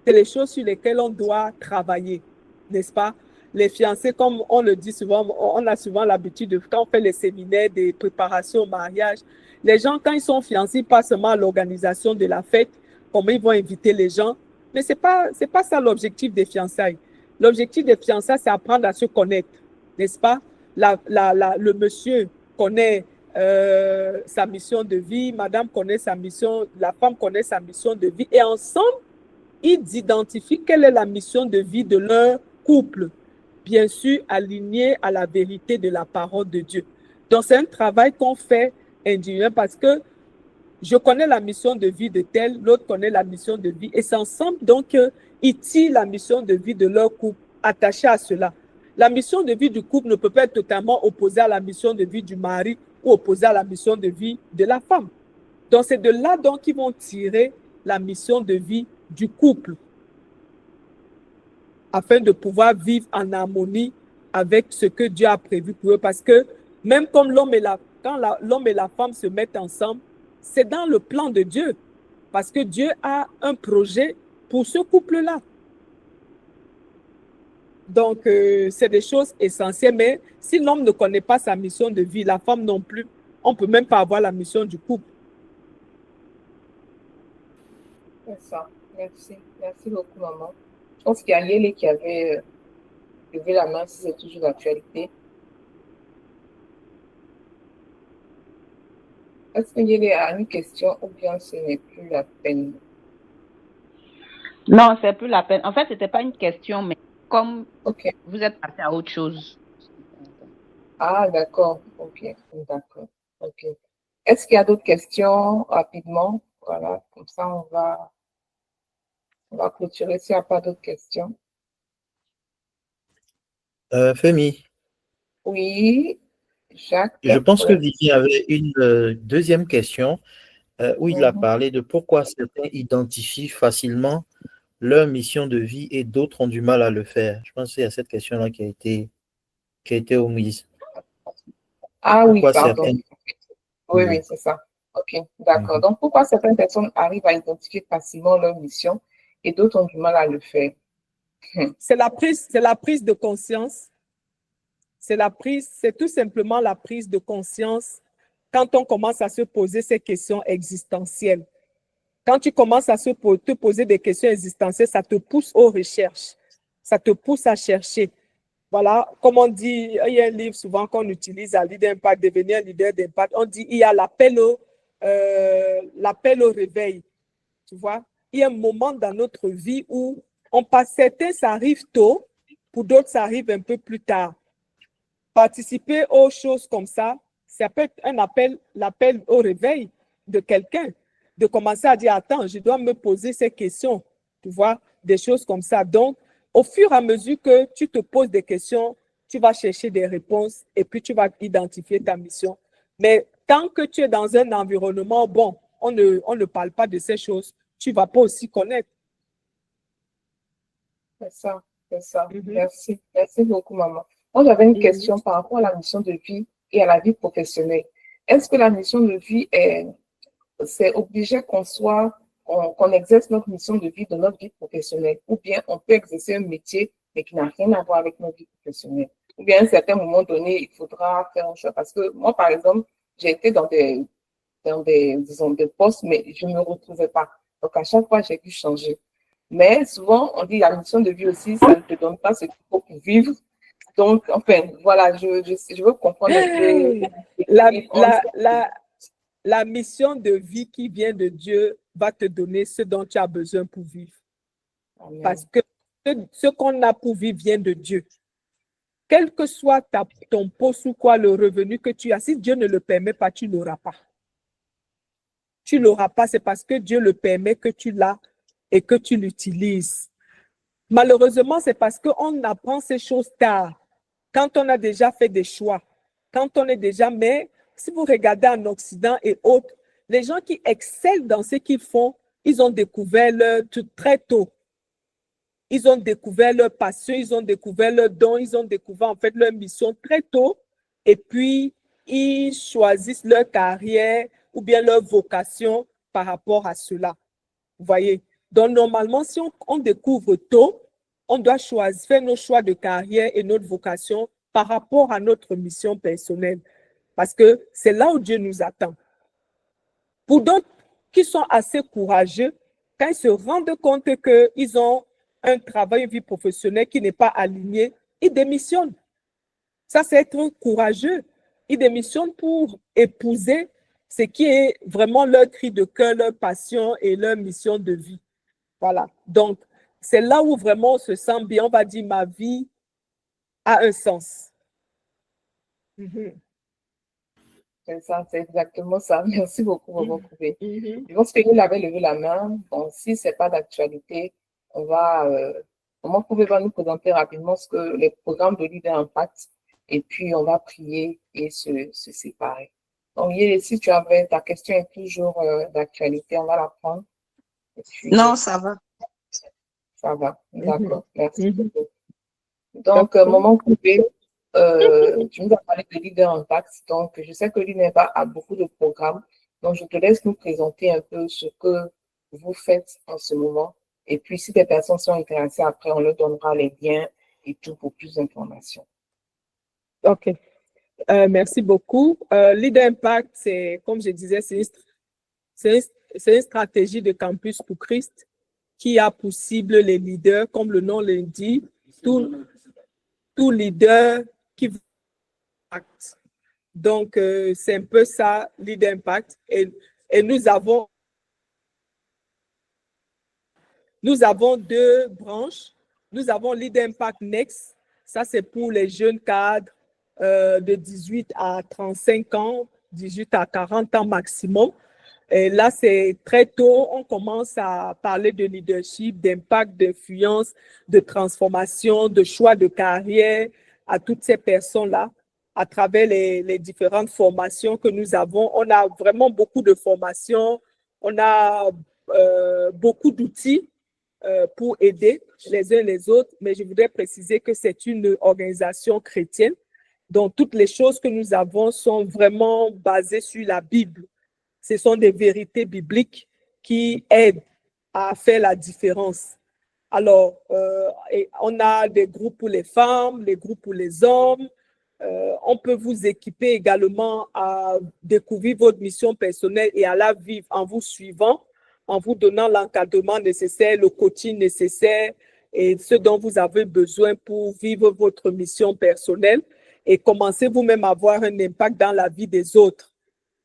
Speaker 1: c'est les choses sur lesquelles on doit travailler, n'est-ce pas? Les fiancés, comme on le dit souvent, on a souvent l'habitude de, quand on fait les séminaires de préparation au mariage, les gens, quand ils sont fiancés, pas seulement à l'organisation de la fête, comment ils vont inviter les gens, mais c'est pas ça l'objectif des fiançailles. L'objectif des fiançailles, c'est apprendre à se connaître, n'est-ce pas? Le monsieur connaît sa mission de vie, madame connaît sa mission, la femme connaît sa mission de vie et ensemble, ils identifient quelle est la mission de vie de leur couple, bien sûr alignée à la vérité de la parole de Dieu. Donc, c'est un travail qu'on fait individuellement parce que je connais la mission de vie de tel, l'autre connaît la mission de vie et c'est ensemble, donc, ils tirent la mission de vie de leur couple attachée à cela. La mission de vie du couple ne peut pas être totalement opposée à la mission de vie du mari ou opposée à la mission de vie de la femme. Donc, c'est de là donc qu'ils vont tirer la mission de vie du couple afin de pouvoir vivre en harmonie avec ce que Dieu a prévu pour eux. Parce que même comme quand l'homme et la femme se mettent ensemble, c'est dans le plan de Dieu. Parce que Dieu a un projet pour ce couple-là. Donc, c'est des choses essentielles. Mais si l'homme ne connaît pas sa mission de vie, la femme non plus, on ne peut même pas avoir la mission du couple.
Speaker 2: C'est ça. Merci. Merci beaucoup, maman. Je pense qu'il y a Yélé qui avait levé la main, si c'est toujours d'actualité. Est-ce que Yélé a une question ou bien ce n'est plus la peine?
Speaker 9: Non, c'est plus la peine. En fait, ce n'était pas une question, mais comme vous êtes passé à autre chose.
Speaker 2: Ah, d'accord. Ok, d'accord. Ok. Est-ce qu'il y a d'autres questions rapidement? Voilà, comme ça, on va clôturer s'il n'y a pas d'autres questions.
Speaker 7: Femi.
Speaker 2: Oui, Jacques.
Speaker 7: Je pense que Vivi avait une deuxième question où il a parlé de pourquoi certains identifient facilement leur mission de vie et d'autres ont du mal à le faire. Je pense qu'il y a cette question-là qui a été omise.
Speaker 2: Ah oui,
Speaker 7: Pourquoi
Speaker 2: pardon.
Speaker 7: certaines...
Speaker 2: Oui, c'est ça. Ok, d'accord. Donc, pourquoi certaines personnes arrivent à identifier facilement leur mission et d'autres ont du mal à le faire?
Speaker 1: C'est la prise de conscience. C'est tout simplement la prise de conscience quand on commence à se poser ces questions existentielles. Quand tu commences à te poser des questions existentielles, ça te pousse aux recherches, ça te pousse à chercher. Voilà, comme on dit, il y a un livre souvent qu'on utilise à Leader Impact, devenir leader d'impact, on dit il y a l'appel au réveil, tu vois. Il y a un moment dans notre vie où on passe, certains, ça arrive tôt, pour d'autres, ça arrive un peu plus tard. Participer aux choses comme ça peut être l'appel au réveil de quelqu'un, de commencer à dire, attends, je dois me poser ces questions, tu vois, des choses comme ça. Donc, au fur et à mesure que tu te poses des questions, tu vas chercher des réponses et puis tu vas identifier ta mission. Mais tant que tu es dans un environnement, bon, on ne parle pas de ces choses, tu ne vas pas aussi connaître.
Speaker 2: C'est ça, c'est ça. Merci. Merci beaucoup, maman. Moi, j'avais une question par rapport à la mission de vie et à la vie professionnelle. Est-ce que la mission de vie c'est obligé qu'on exerce notre mission de vie dans notre vie professionnelle, ou bien on peut exercer un métier mais qui n'a rien à voir avec notre vie professionnelle, ou bien à un certain moment donné, il faudra faire un choix. Parce que moi, par exemple, j'ai été dans des postes, mais je ne me retrouvais pas. Donc, à chaque fois, j'ai dû changer. Mais souvent, on dit la mission de vie aussi, ça ne te donne pas ce qu'il faut pour vivre. Donc, enfin, voilà, je veux comprendre un peu.
Speaker 1: La mission de vie qui vient de Dieu va te donner ce dont tu as besoin pour vivre. Amen. Parce que ce qu'on a pour vivre vient de Dieu. Quel que soit ton poste ou quoi, le revenu que tu as, si Dieu ne le permet pas, tu ne l'auras pas. Tu ne l'auras pas, c'est parce que Dieu le permet que tu l'as et que tu l'utilises. Malheureusement, c'est parce qu'on apprend ces choses tard, quand on a déjà fait des choix, quand on est déjà... Mais si vous regardez en Occident et autres, les gens qui excellent dans ce qu'ils font, ils ont découvert leur truc très tôt. Ils ont découvert leur passion, ils ont découvert leur don, ils ont découvert en fait leur mission très tôt. Et puis, ils choisissent leur carrière ou bien leur vocation par rapport à cela. Vous voyez? Donc, normalement, si on découvre tôt, on doit faire nos choix de carrière et notre vocation par rapport à notre mission personnelle. Parce que c'est là où Dieu nous attend. Pour d'autres qui sont assez courageux, quand ils se rendent compte qu'ils ont un travail, une vie professionnelle qui n'est pas alignée, ils démissionnent. Ça, c'est être courageux. Ils démissionnent pour épouser ce qui est vraiment leur cri de cœur, leur passion et leur mission de vie. Voilà. Donc, c'est là où vraiment on se sent bien. On va dire, ma vie a un sens.
Speaker 2: C'est ça, c'est exactement ça. Merci beaucoup, Maman Koubé. Je pense que vous avez levé la main. Bon, si ce n'est pas d'actualité, Maman Koubé va nous présenter rapidement les programmes de Leader Impact et puis on va prier et se séparer. Donc, Yé, si tu avais, ta question est toujours d'actualité, on va la prendre. Puis,
Speaker 6: non, ça va.
Speaker 2: Ça va, d'accord. Merci beaucoup. Donc, Maman Koubé, tu nous as parlé de Leader Impact, donc je sais que l'UNEVA a beaucoup de programmes, donc je te laisse nous présenter un peu ce que vous faites en ce moment, et puis si des personnes sont intéressées après, on leur donnera les liens et tout pour plus d'informations.
Speaker 1: Ok, merci beaucoup. Leader Impact, c'est, comme je disais, c'est une stratégie de campus pour Christ qui a pour cible les leaders, comme le nom l'indique, tout leader qui impact. Donc, c'est un peu ça, Leader Impact. Et nous avons deux branches. Nous avons Leader Impact Next. Ça, c'est pour les jeunes cadres de 18 à 35 ans, 18 à 40 ans maximum. Et là, c'est très tôt, on commence à parler de leadership, d'impact, d'influence, de transformation, de choix de carrière à toutes ces personnes-là à travers les différentes formations que nous avons. On a vraiment beaucoup de formations, on a beaucoup d'outils pour aider les uns les autres, mais je voudrais préciser que c'est une organisation chrétienne, donc toutes les choses que nous avons sont vraiment basées sur la Bible. Ce sont des vérités bibliques qui aident à faire la différence. Alors, on a des groupes pour les femmes, des groupes pour les hommes, On peut vous équiper également à découvrir votre mission personnelle et à la vivre en vous suivant, en vous donnant l'encadrement nécessaire, le coaching nécessaire et ce dont vous avez besoin pour vivre votre mission personnelle et commencer vous-même à avoir un impact dans la vie des autres.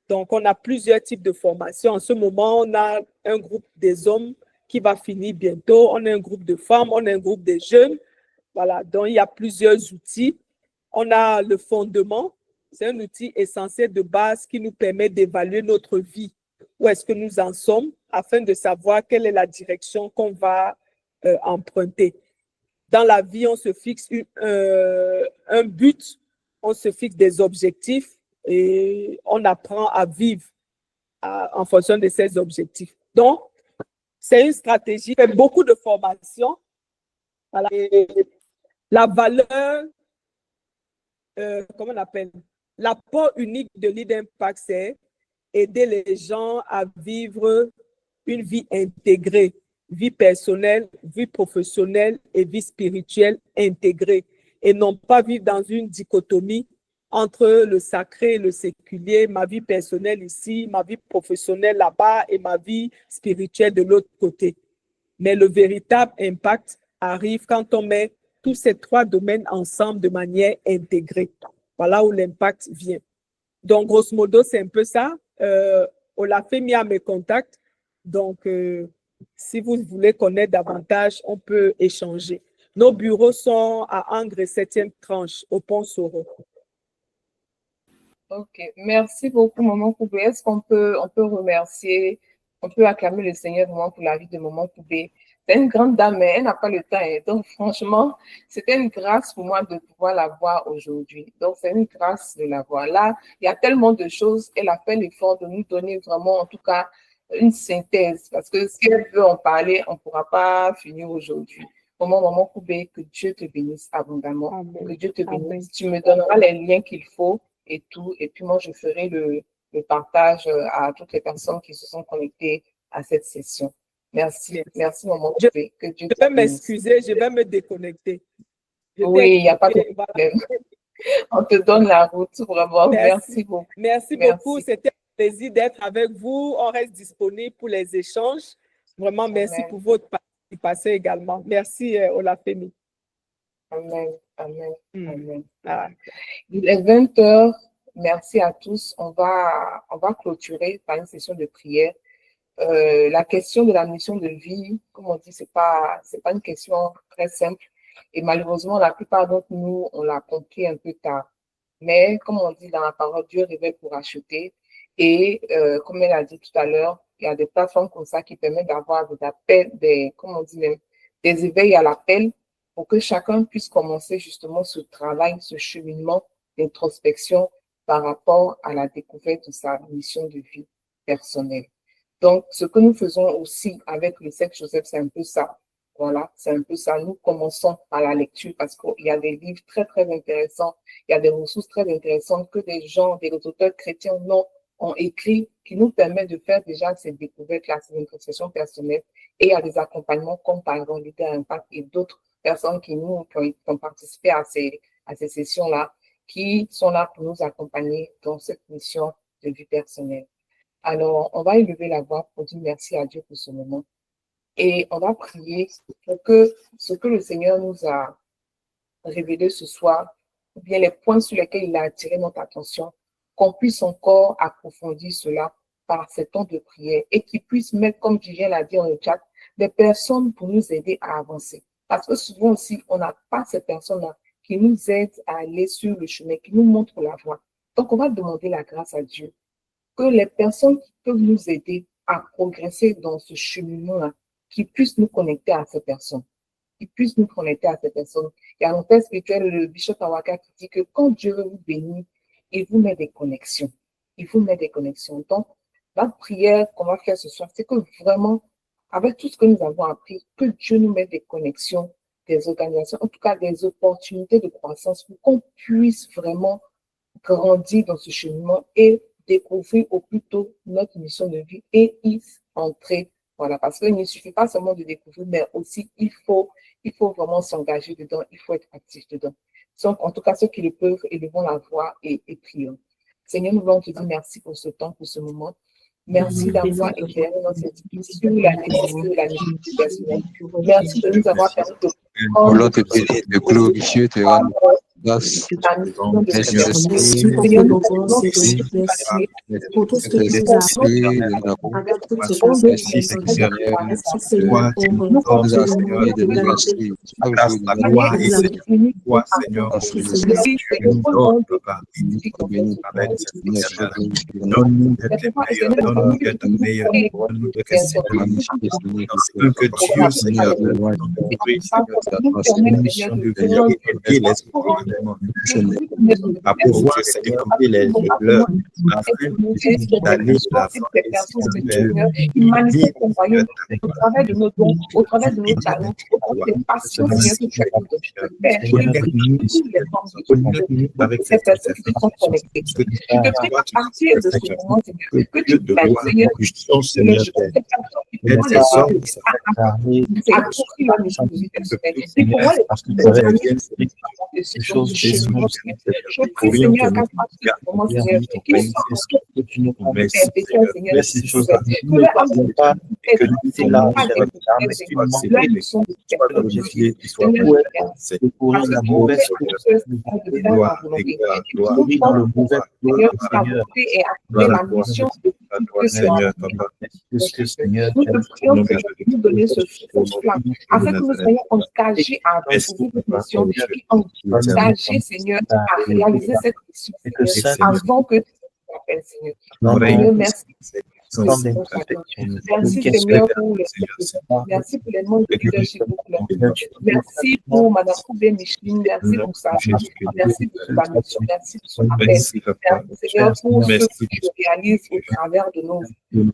Speaker 1: Donc, on a plusieurs types de formations. En ce moment, on a un groupe des hommes qui va finir bientôt. On a un groupe de femmes, on a un groupe de jeunes. Voilà, donc il y a plusieurs outils. On a le fondement. C'est un outil essentiel de base qui nous permet d'évaluer notre vie. Où est-ce que nous en sommes afin de savoir quelle est la direction qu'on va emprunter. Dans la vie, on se fixe un but, on se fixe des objectifs et on apprend à vivre en fonction de ces objectifs. Donc, c'est une stratégie, fait beaucoup de formations. Voilà. Et la valeur, comment on appelle, l'apport unique de Lead Impact, c'est aider les gens à vivre une vie intégrée, vie personnelle, vie professionnelle et vie spirituelle intégrée, et non pas vivre dans une dichotomie entre le sacré et le séculier, ma vie personnelle ici, ma vie professionnelle là-bas et ma vie spirituelle de l'autre côté. Mais le véritable impact arrive quand on met tous ces trois domaines ensemble de manière intégrée. Voilà où l'impact vient. Donc, grosso modo, c'est un peu ça. Olafemi a mes contacts. Donc, si vous voulez connaître davantage, on peut échanger. Nos bureaux sont à Angre 7e tranche, au Pont Soro.
Speaker 2: Ok, merci beaucoup, Maman Koubé. Est-ce qu'on peut remercier, on peut acclamer le Seigneur vraiment pour la vie de Maman Koubé. C'est une grande dame, mais elle n'a pas le temps. Hein. Donc, franchement, c'était une grâce pour moi de pouvoir la voir aujourd'hui. Donc, c'est une grâce de la voir. Là, il y a tellement de choses. Elle a fait l'effort de nous donner vraiment, en tout cas, une synthèse. Parce que si elle veut en parler, on ne pourra pas finir aujourd'hui. Maman Koubé, que Dieu te bénisse abondamment.
Speaker 1: Amen.
Speaker 2: Que Dieu te bénisse.
Speaker 1: Amen.
Speaker 2: Tu me donneras les liens qu'il faut et tout. Et puis moi, je ferai le partage à toutes les personnes qui se sont connectées à cette session. Merci. Merci, Maman Koubé. Que Dieu te bénisse.
Speaker 1: Je vais m'excuser, je vais me déconnecter.
Speaker 2: Oui, il n'y a pas de problème. On te donne la route, vraiment. Merci beaucoup.
Speaker 1: Merci beaucoup. C'était un plaisir d'être avec vous. On reste disponible pour les échanges. Vraiment, merci pour votre participation également. Merci, Olafemi.
Speaker 2: Amen. Amen. Amen.
Speaker 1: Ah.
Speaker 2: Il est 20h. Merci à tous. On va clôturer par une session de prière. La question de la mission de vie, comme on dit, c'est pas une question très simple. Et malheureusement, la plupart d'entre nous, on l'a compris un peu tard. Mais comme on dit dans la parole, Dieu révèle pour acheter. Et comme elle a dit tout à l'heure, il y a des plateformes comme ça qui permettent d'avoir des appels, comme on dit même, des éveils à l'appel pour que chacun puisse commencer justement ce travail, ce cheminement d'introspection par rapport à la découverte de sa mission de vie personnelle. Donc, ce que nous faisons aussi avec le Sec Joseph, c'est un peu ça. Voilà, c'est un peu ça. Nous commençons par la lecture parce qu'il y a des livres très, très intéressants. Il y a des ressources très intéressantes que des gens, des auteurs chrétiens ont écrit qui nous permettent de faire déjà ces découvertes-là, ces introspections personnelles. Et il y a des accompagnements comme par exemple Leader Impact et d'autres personnes qui ont participé à ces sessions-là, qui sont là pour nous accompagner dans cette mission de vie personnelle. Alors, on va élever la voix pour dire merci à Dieu pour ce moment. Et on va prier pour que ce que le Seigneur nous a révélé ce soir, ou bien les points sur lesquels il a attiré notre attention, qu'on puisse encore approfondir cela par ces temps de prière et qu'il puisse mettre, comme Julien l'a dit dans le chat, des personnes pour nous aider à avancer. Parce que souvent aussi, on n'a pas ces personnes-là qui nous aident à aller sur le chemin, qui nous montrent la voie. Donc, on va demander la grâce à Dieu que les personnes qui peuvent nous aider à progresser dans ce cheminement-là, qui puissent nous connecter à ces personnes. Il y a un père spirituel, le Bishop Awaka, qui dit que quand Dieu veut vous bénir, il vous met des connexions. Donc, la prière qu'on va faire ce soir, c'est que vraiment, avec tout ce que nous avons appris, que Dieu nous mette des connexions, des organisations, en tout cas des opportunités de croissance pour qu'on puisse vraiment grandir dans ce cheminement et découvrir au plus tôt notre mission de vie et y entrer. Voilà, parce qu'il ne suffit pas seulement de découvrir, mais aussi il faut vraiment s'engager dedans, il faut être actif dedans. En tout cas, ceux qui le peuvent, élevons la voix et prions. Seigneur, nous voulons te dire merci pour ce temps, pour ce moment. Merci d'avoir éclairé notre esprit sur la nécessité de la nécessité personnelle. Merci de nous avoir permis de
Speaker 10: Voulons te bénir, te glorifier, te rendre grâce.
Speaker 2: Seigneur, nous
Speaker 10: Pour tout ce que tu nous as merci, Seigneur. Nous
Speaker 11: à pouvoir s'écouter les pleurs afin d'aller de l'avant.
Speaker 2: Il manifeste ton royaume au travers de nos dons, au travers de nos talents, au travers des passions, Seigneur, que tu as nous de faire. Avec ces personnes qui sont connectées. Je te prie à partir de ce moment, Seigneur, que tu perds, Seigneur, la mission de vie personnelle. Et pour moi, les choses de chez nous, je prie, Seigneur, qu'à partir de ce moment, Seigneur, qu'il soit que c'est là la mauvaise nous donner ce flamme afin que nous soyons engagés à réaliser cette mission et engagés, Seigneur, à réaliser cette mission, Seigneur, avant que tu t'appelles, Seigneur. Merci. Merci Seigneur pour merci pour les membres de leadership. Merci pour Madame Koubé Micheline. Merci pour ça. Merci pour sa mission. Merci pour son appel. Merci Seigneur pour ce que tu réalises au travers de nous.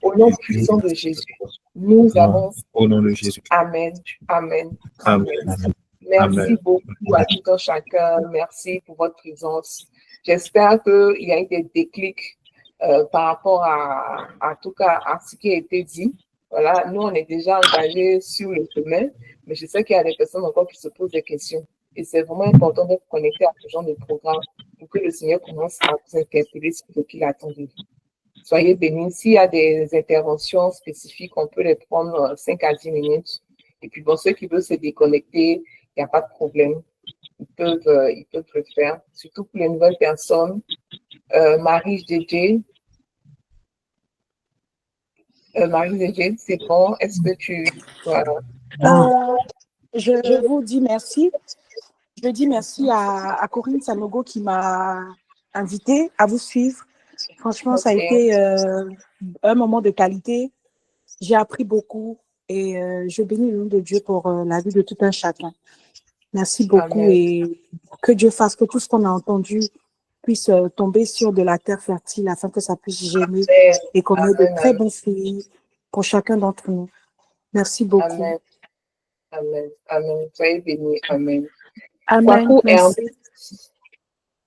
Speaker 2: Au nom puissant de Jésus, nous avons.
Speaker 11: Au nom de Jésus.
Speaker 2: Amen. Amen. Amen. Merci beaucoup à tout un chacun. Merci pour votre présence. J'espère qu'il y a eu des déclics par rapport à tout cas à ce qui a été dit. Voilà, nous on est déjà engagés sur le chemin, mais je sais qu'il y a des personnes encore qui se posent des questions. Et c'est vraiment important d'être connecté à ce genre de programme pour que le Seigneur commence à vous interpeller sur ce qu'il attend de vous. Soyez bénis. S'il y a des interventions spécifiques, on peut les prendre 5 à 10 minutes. Et puis bon, ceux qui veulent se déconnecter, il n'y a pas de problème. Ils peuvent le faire. Surtout pour les nouvelles personnes. Marie DJ, c'est bon. Est-ce que tu...
Speaker 12: Je vous dis merci. Je dis merci à Corinne Sanogo qui m'a invité à vous suivre. Franchement, ça a été un moment de qualité. J'ai appris beaucoup et je bénis le nom de Dieu pour la vie de tout un chacun. Merci beaucoup. Amen. Et que Dieu fasse que tout ce qu'on a entendu puisse tomber sur de la terre fertile afin que ça puisse germer et qu'on ait de très bons fruits pour chacun d'entre nous. Merci beaucoup.
Speaker 2: Amen. Amen. Amen. Soyez bénis. Amen.
Speaker 12: Amen.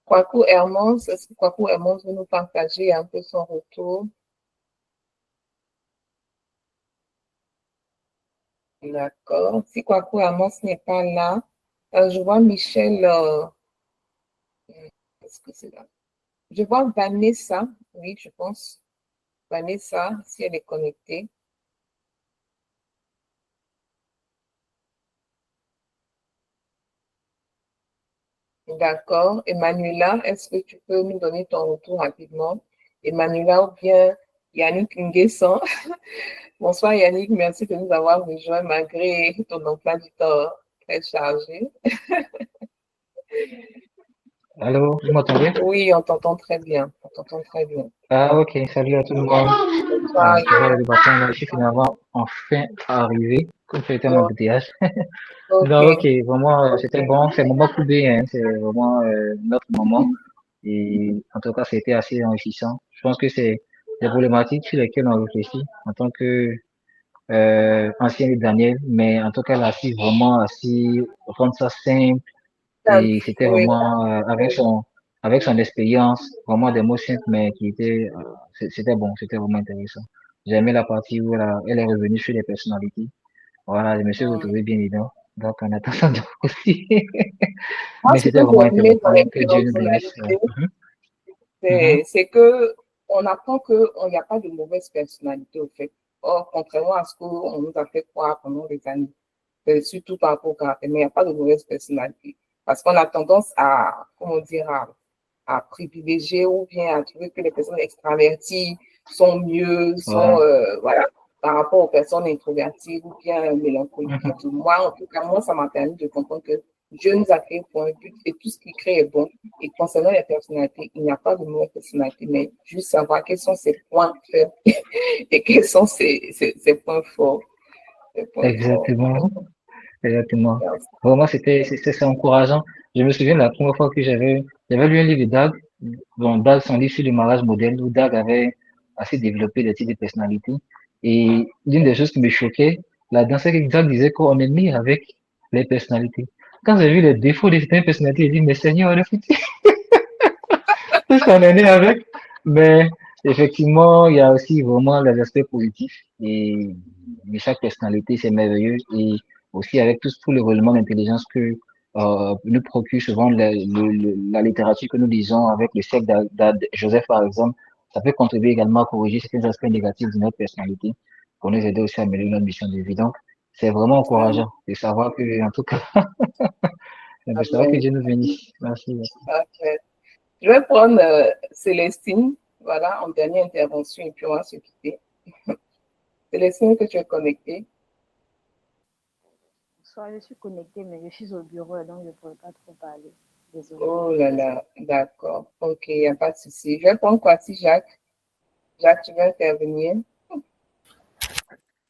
Speaker 2: Kwaku Hermance, est-ce que Kwaku Hermance veut nous partager un peu son retour? D'accord. Si Kwaku Hermance n'est pas là, je vois Michel. Est-ce que c'est là? Je vois Vanessa. Oui, je pense. Vanessa, si elle est connectée. D'accord. Emmanuela, est-ce que tu peux nous donner ton retour rapidement? Emmanuela ou bien Yannick Nguessan. Bonsoir Yannick, merci de nous avoir rejoints malgré ton emploi du temps très chargé.
Speaker 3: Allô, vous m'entendez?
Speaker 2: Oui, on t'entend très bien. On t'entend très bien.
Speaker 3: Ah, ok, salut à tout le monde. Je suis finalement enfin arrivé, comme c'était mon BTH.
Speaker 2: Okay.
Speaker 3: Non, ok, vraiment, c'était bon, c'est un moment coupé, hein, c'est vraiment notre moment. Et en tout cas, c'était assez enrichissant. Je pense que c'est des problématiques sur lesquelles on réfléchit en tant que ancien de Daniel, mais en tout cas, là, si vraiment, assis, rendre ça simple. Et c'était vraiment avec son expérience, vraiment des mots simples, mais qui étaient, c'était bon, c'était vraiment intéressant. J'ai aimé la partie où elle est revenue sur les personnalités. Voilà, je me suis retrouvé bien dedans. Donc, on attend ça donc aussi.
Speaker 2: Moi,
Speaker 3: Mais
Speaker 2: ce
Speaker 3: c'était
Speaker 2: que
Speaker 3: vraiment
Speaker 2: j'ai aimé dans
Speaker 3: intéressant. Que Dieu nous bénisse.
Speaker 2: l'interpersonnalité, c'est que on apprend qu'il n'y a pas de mauvaise personnalité, au fait. Or, contrairement à ce qu'on nous a fait croire pendant des années, surtout par rapport au caractère, mais il n'y a pas de mauvaise personnalité. Parce qu'on a tendance à, comment dire, à privilégier ou bien à trouver que les personnes extraverties sont mieux, sont, voilà, par rapport aux personnes introverties ou bien mélancoliques et tout. Moi, en tout cas, moi, ça m'a permis de comprendre que Dieu nous a créé pour un but et tout ce qu'il crée est bon. Et concernant les personnalités, il n'y a pas de mauvaise personnalité, mais juste savoir quels sont ses points faibles et quels sont ses points forts.
Speaker 3: Exactement. Exactement. Vraiment, c'est encourageant. Je me souviens de la première fois que j'avais lu un livre de Dag. Bon, Dag, son livre sur le mariage modèle, où Dag avait assez développé des types de personnalités. Et l'une des choses qui me choquait là-dedans, c'est que Dag disait qu'on est né avec les personnalités. Quand j'ai vu les défauts de certaines personnalités, j'ai dit, mais Seigneur, le foutu. Qu'est-ce qu'on est né avec? Mais effectivement, il y a aussi vraiment les aspects positifs. Et chaque personnalité, c'est merveilleux. Et aussi avec tout le règlement d'intelligence que nous procure souvent la littérature que nous lisons avec le siècle Joseph, par exemple, ça peut contribuer également à corriger certains aspects négatifs de notre personnalité pour nous aider aussi à améliorer notre mission de vie. Donc, c'est vraiment encourageant de savoir que, en tout cas, de savoir que Dieu nous bénisse. Merci.
Speaker 2: Okay. Je vais prendre Célestine, voilà, en dernière intervention, et puis on va se quitter. Célestine, que tu es connectée.
Speaker 9: Bonsoir, je suis connectée, mais je suis au bureau, donc je ne pourrais pas trop parler. Désolée.
Speaker 2: Oh là là, d'accord. Ok, il n'y a pas de souci. Je vais prendre Kwasi Jacques. Jacques, tu veux intervenir?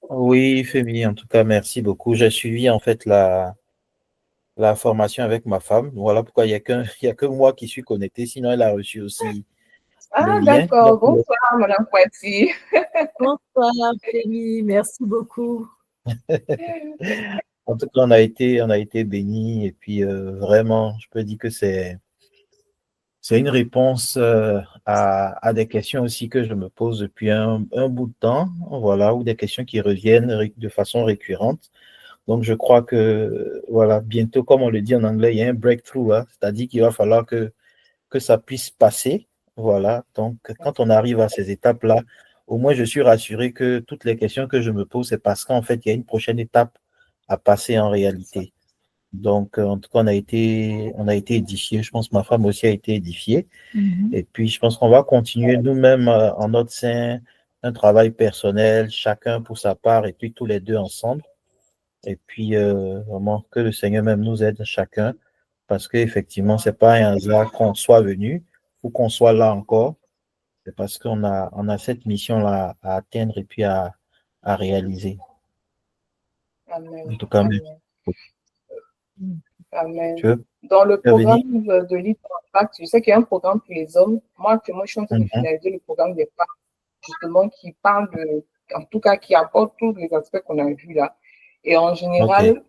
Speaker 7: Oui, Fémi, en tout cas, merci beaucoup. J'ai suivi en fait la formation avec ma femme. Voilà pourquoi il n'y a que moi qui suis connecté. Sinon, elle a reçu aussi
Speaker 2: Ah,
Speaker 7: le lien.
Speaker 2: d'accord. Bonsoir, Madame Kwasi.
Speaker 1: Bonsoir, Fémi. Merci beaucoup.
Speaker 7: En tout cas, on a été bénis. Et puis, vraiment, je peux dire que c'est une réponse à des questions aussi que je me pose depuis un bout de temps. Voilà, ou des questions qui reviennent de façon récurrente. Donc, je crois que, voilà, bientôt, comme on le dit en anglais, il y a un breakthrough, hein, c'est-à-dire qu'il va falloir que ça puisse passer. Voilà, donc, quand on arrive à ces étapes-là, au moins, je suis rassuré que toutes les questions que je me pose, c'est parce qu'en fait, il y a une prochaine étape à passer en réalité. Donc, en tout cas, on a été édifiés. Je pense que ma femme aussi a été édifiée. Et puis, je pense qu'on va continuer nous-mêmes en notre sein un travail personnel, chacun pour sa part, et puis tous les deux ensemble. Et puis, vraiment, que le Seigneur même nous aide chacun, parce qu'effectivement, ce n'est pas un hasard qu'on soit venu ou qu'on soit là encore. C'est parce qu'on a cette mission-là à atteindre et puis à réaliser.
Speaker 2: Amen.
Speaker 7: En tout cas,
Speaker 2: Amen. Dans le programme de Lead Impact, je sais qu'il y a un programme pour les hommes. Moi, actuellement, je suis en train de finaliser le programme des femmes, justement, qui parle en tout cas, qui apporte tous les aspects qu'on a vus là. Et en général,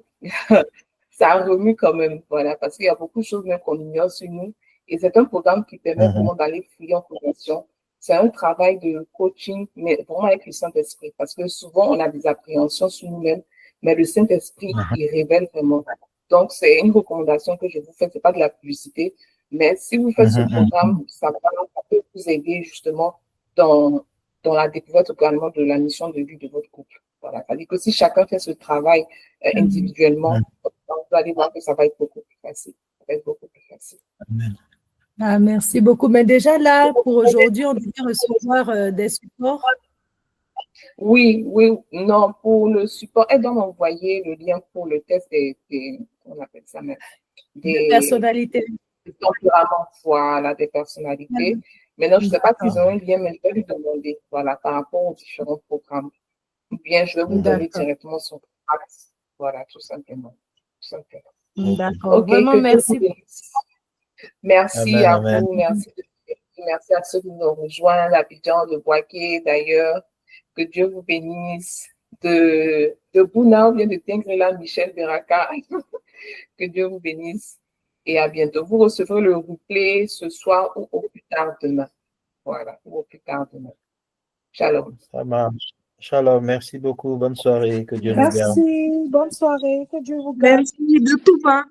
Speaker 2: ça remue quand même, voilà, parce qu'il y a beaucoup de choses même qu'on ignore sur nous. Et c'est un programme qui permet vraiment d'aller fouiller en progression. C'est un travail de coaching, mais vraiment avec le Saint-Esprit, parce que souvent, on a des appréhensions sur nous-mêmes, mais le Saint-Esprit, il révèle vraiment. Donc, c'est une recommandation que je vous fais, c'est pas de la publicité, mais si vous faites ce programme, ça peut vous aider justement dans la découverte également de la mission de vie de votre couple. Voilà. C'est-à-dire que si chacun fait ce travail individuellement, vous allez voir que ça va être beaucoup plus facile. Ça va être beaucoup plus facile.
Speaker 1: Ah, merci beaucoup. Mais déjà là, pour aujourd'hui, on devait recevoir des supports.
Speaker 2: Oui, non, pour le support, elle doit m'envoyer le lien pour le test on appelle ça même,
Speaker 1: des personnalités.
Speaker 2: Des tempéraments, voilà, des personnalités. Maintenant, je ne sais pas s'ils ont un lien, mais je vais lui demander, voilà, par rapport aux différents programmes. Ou bien, je vais vous donner directement son contact. Voilà, tout simplement.
Speaker 1: D'accord. Okay, vraiment, merci.
Speaker 2: Merci à vous, merci à ceux qui nous rejoignent, Abidjan, de Boaké, d'ailleurs. Que Dieu vous bénisse. De Bouna, ou bien de Tingrela, Michel Beraka. Que Dieu vous bénisse. Et à bientôt. Vous recevrez le replay ce soir ou au plus tard demain. Voilà, ou au plus tard demain. Shalom.
Speaker 7: Ça marche. Shalom, merci beaucoup. Bonne soirée. Que Dieu nous garde.
Speaker 12: Merci. Bonne soirée. Que Dieu vous garde.
Speaker 5: Merci de tout bas.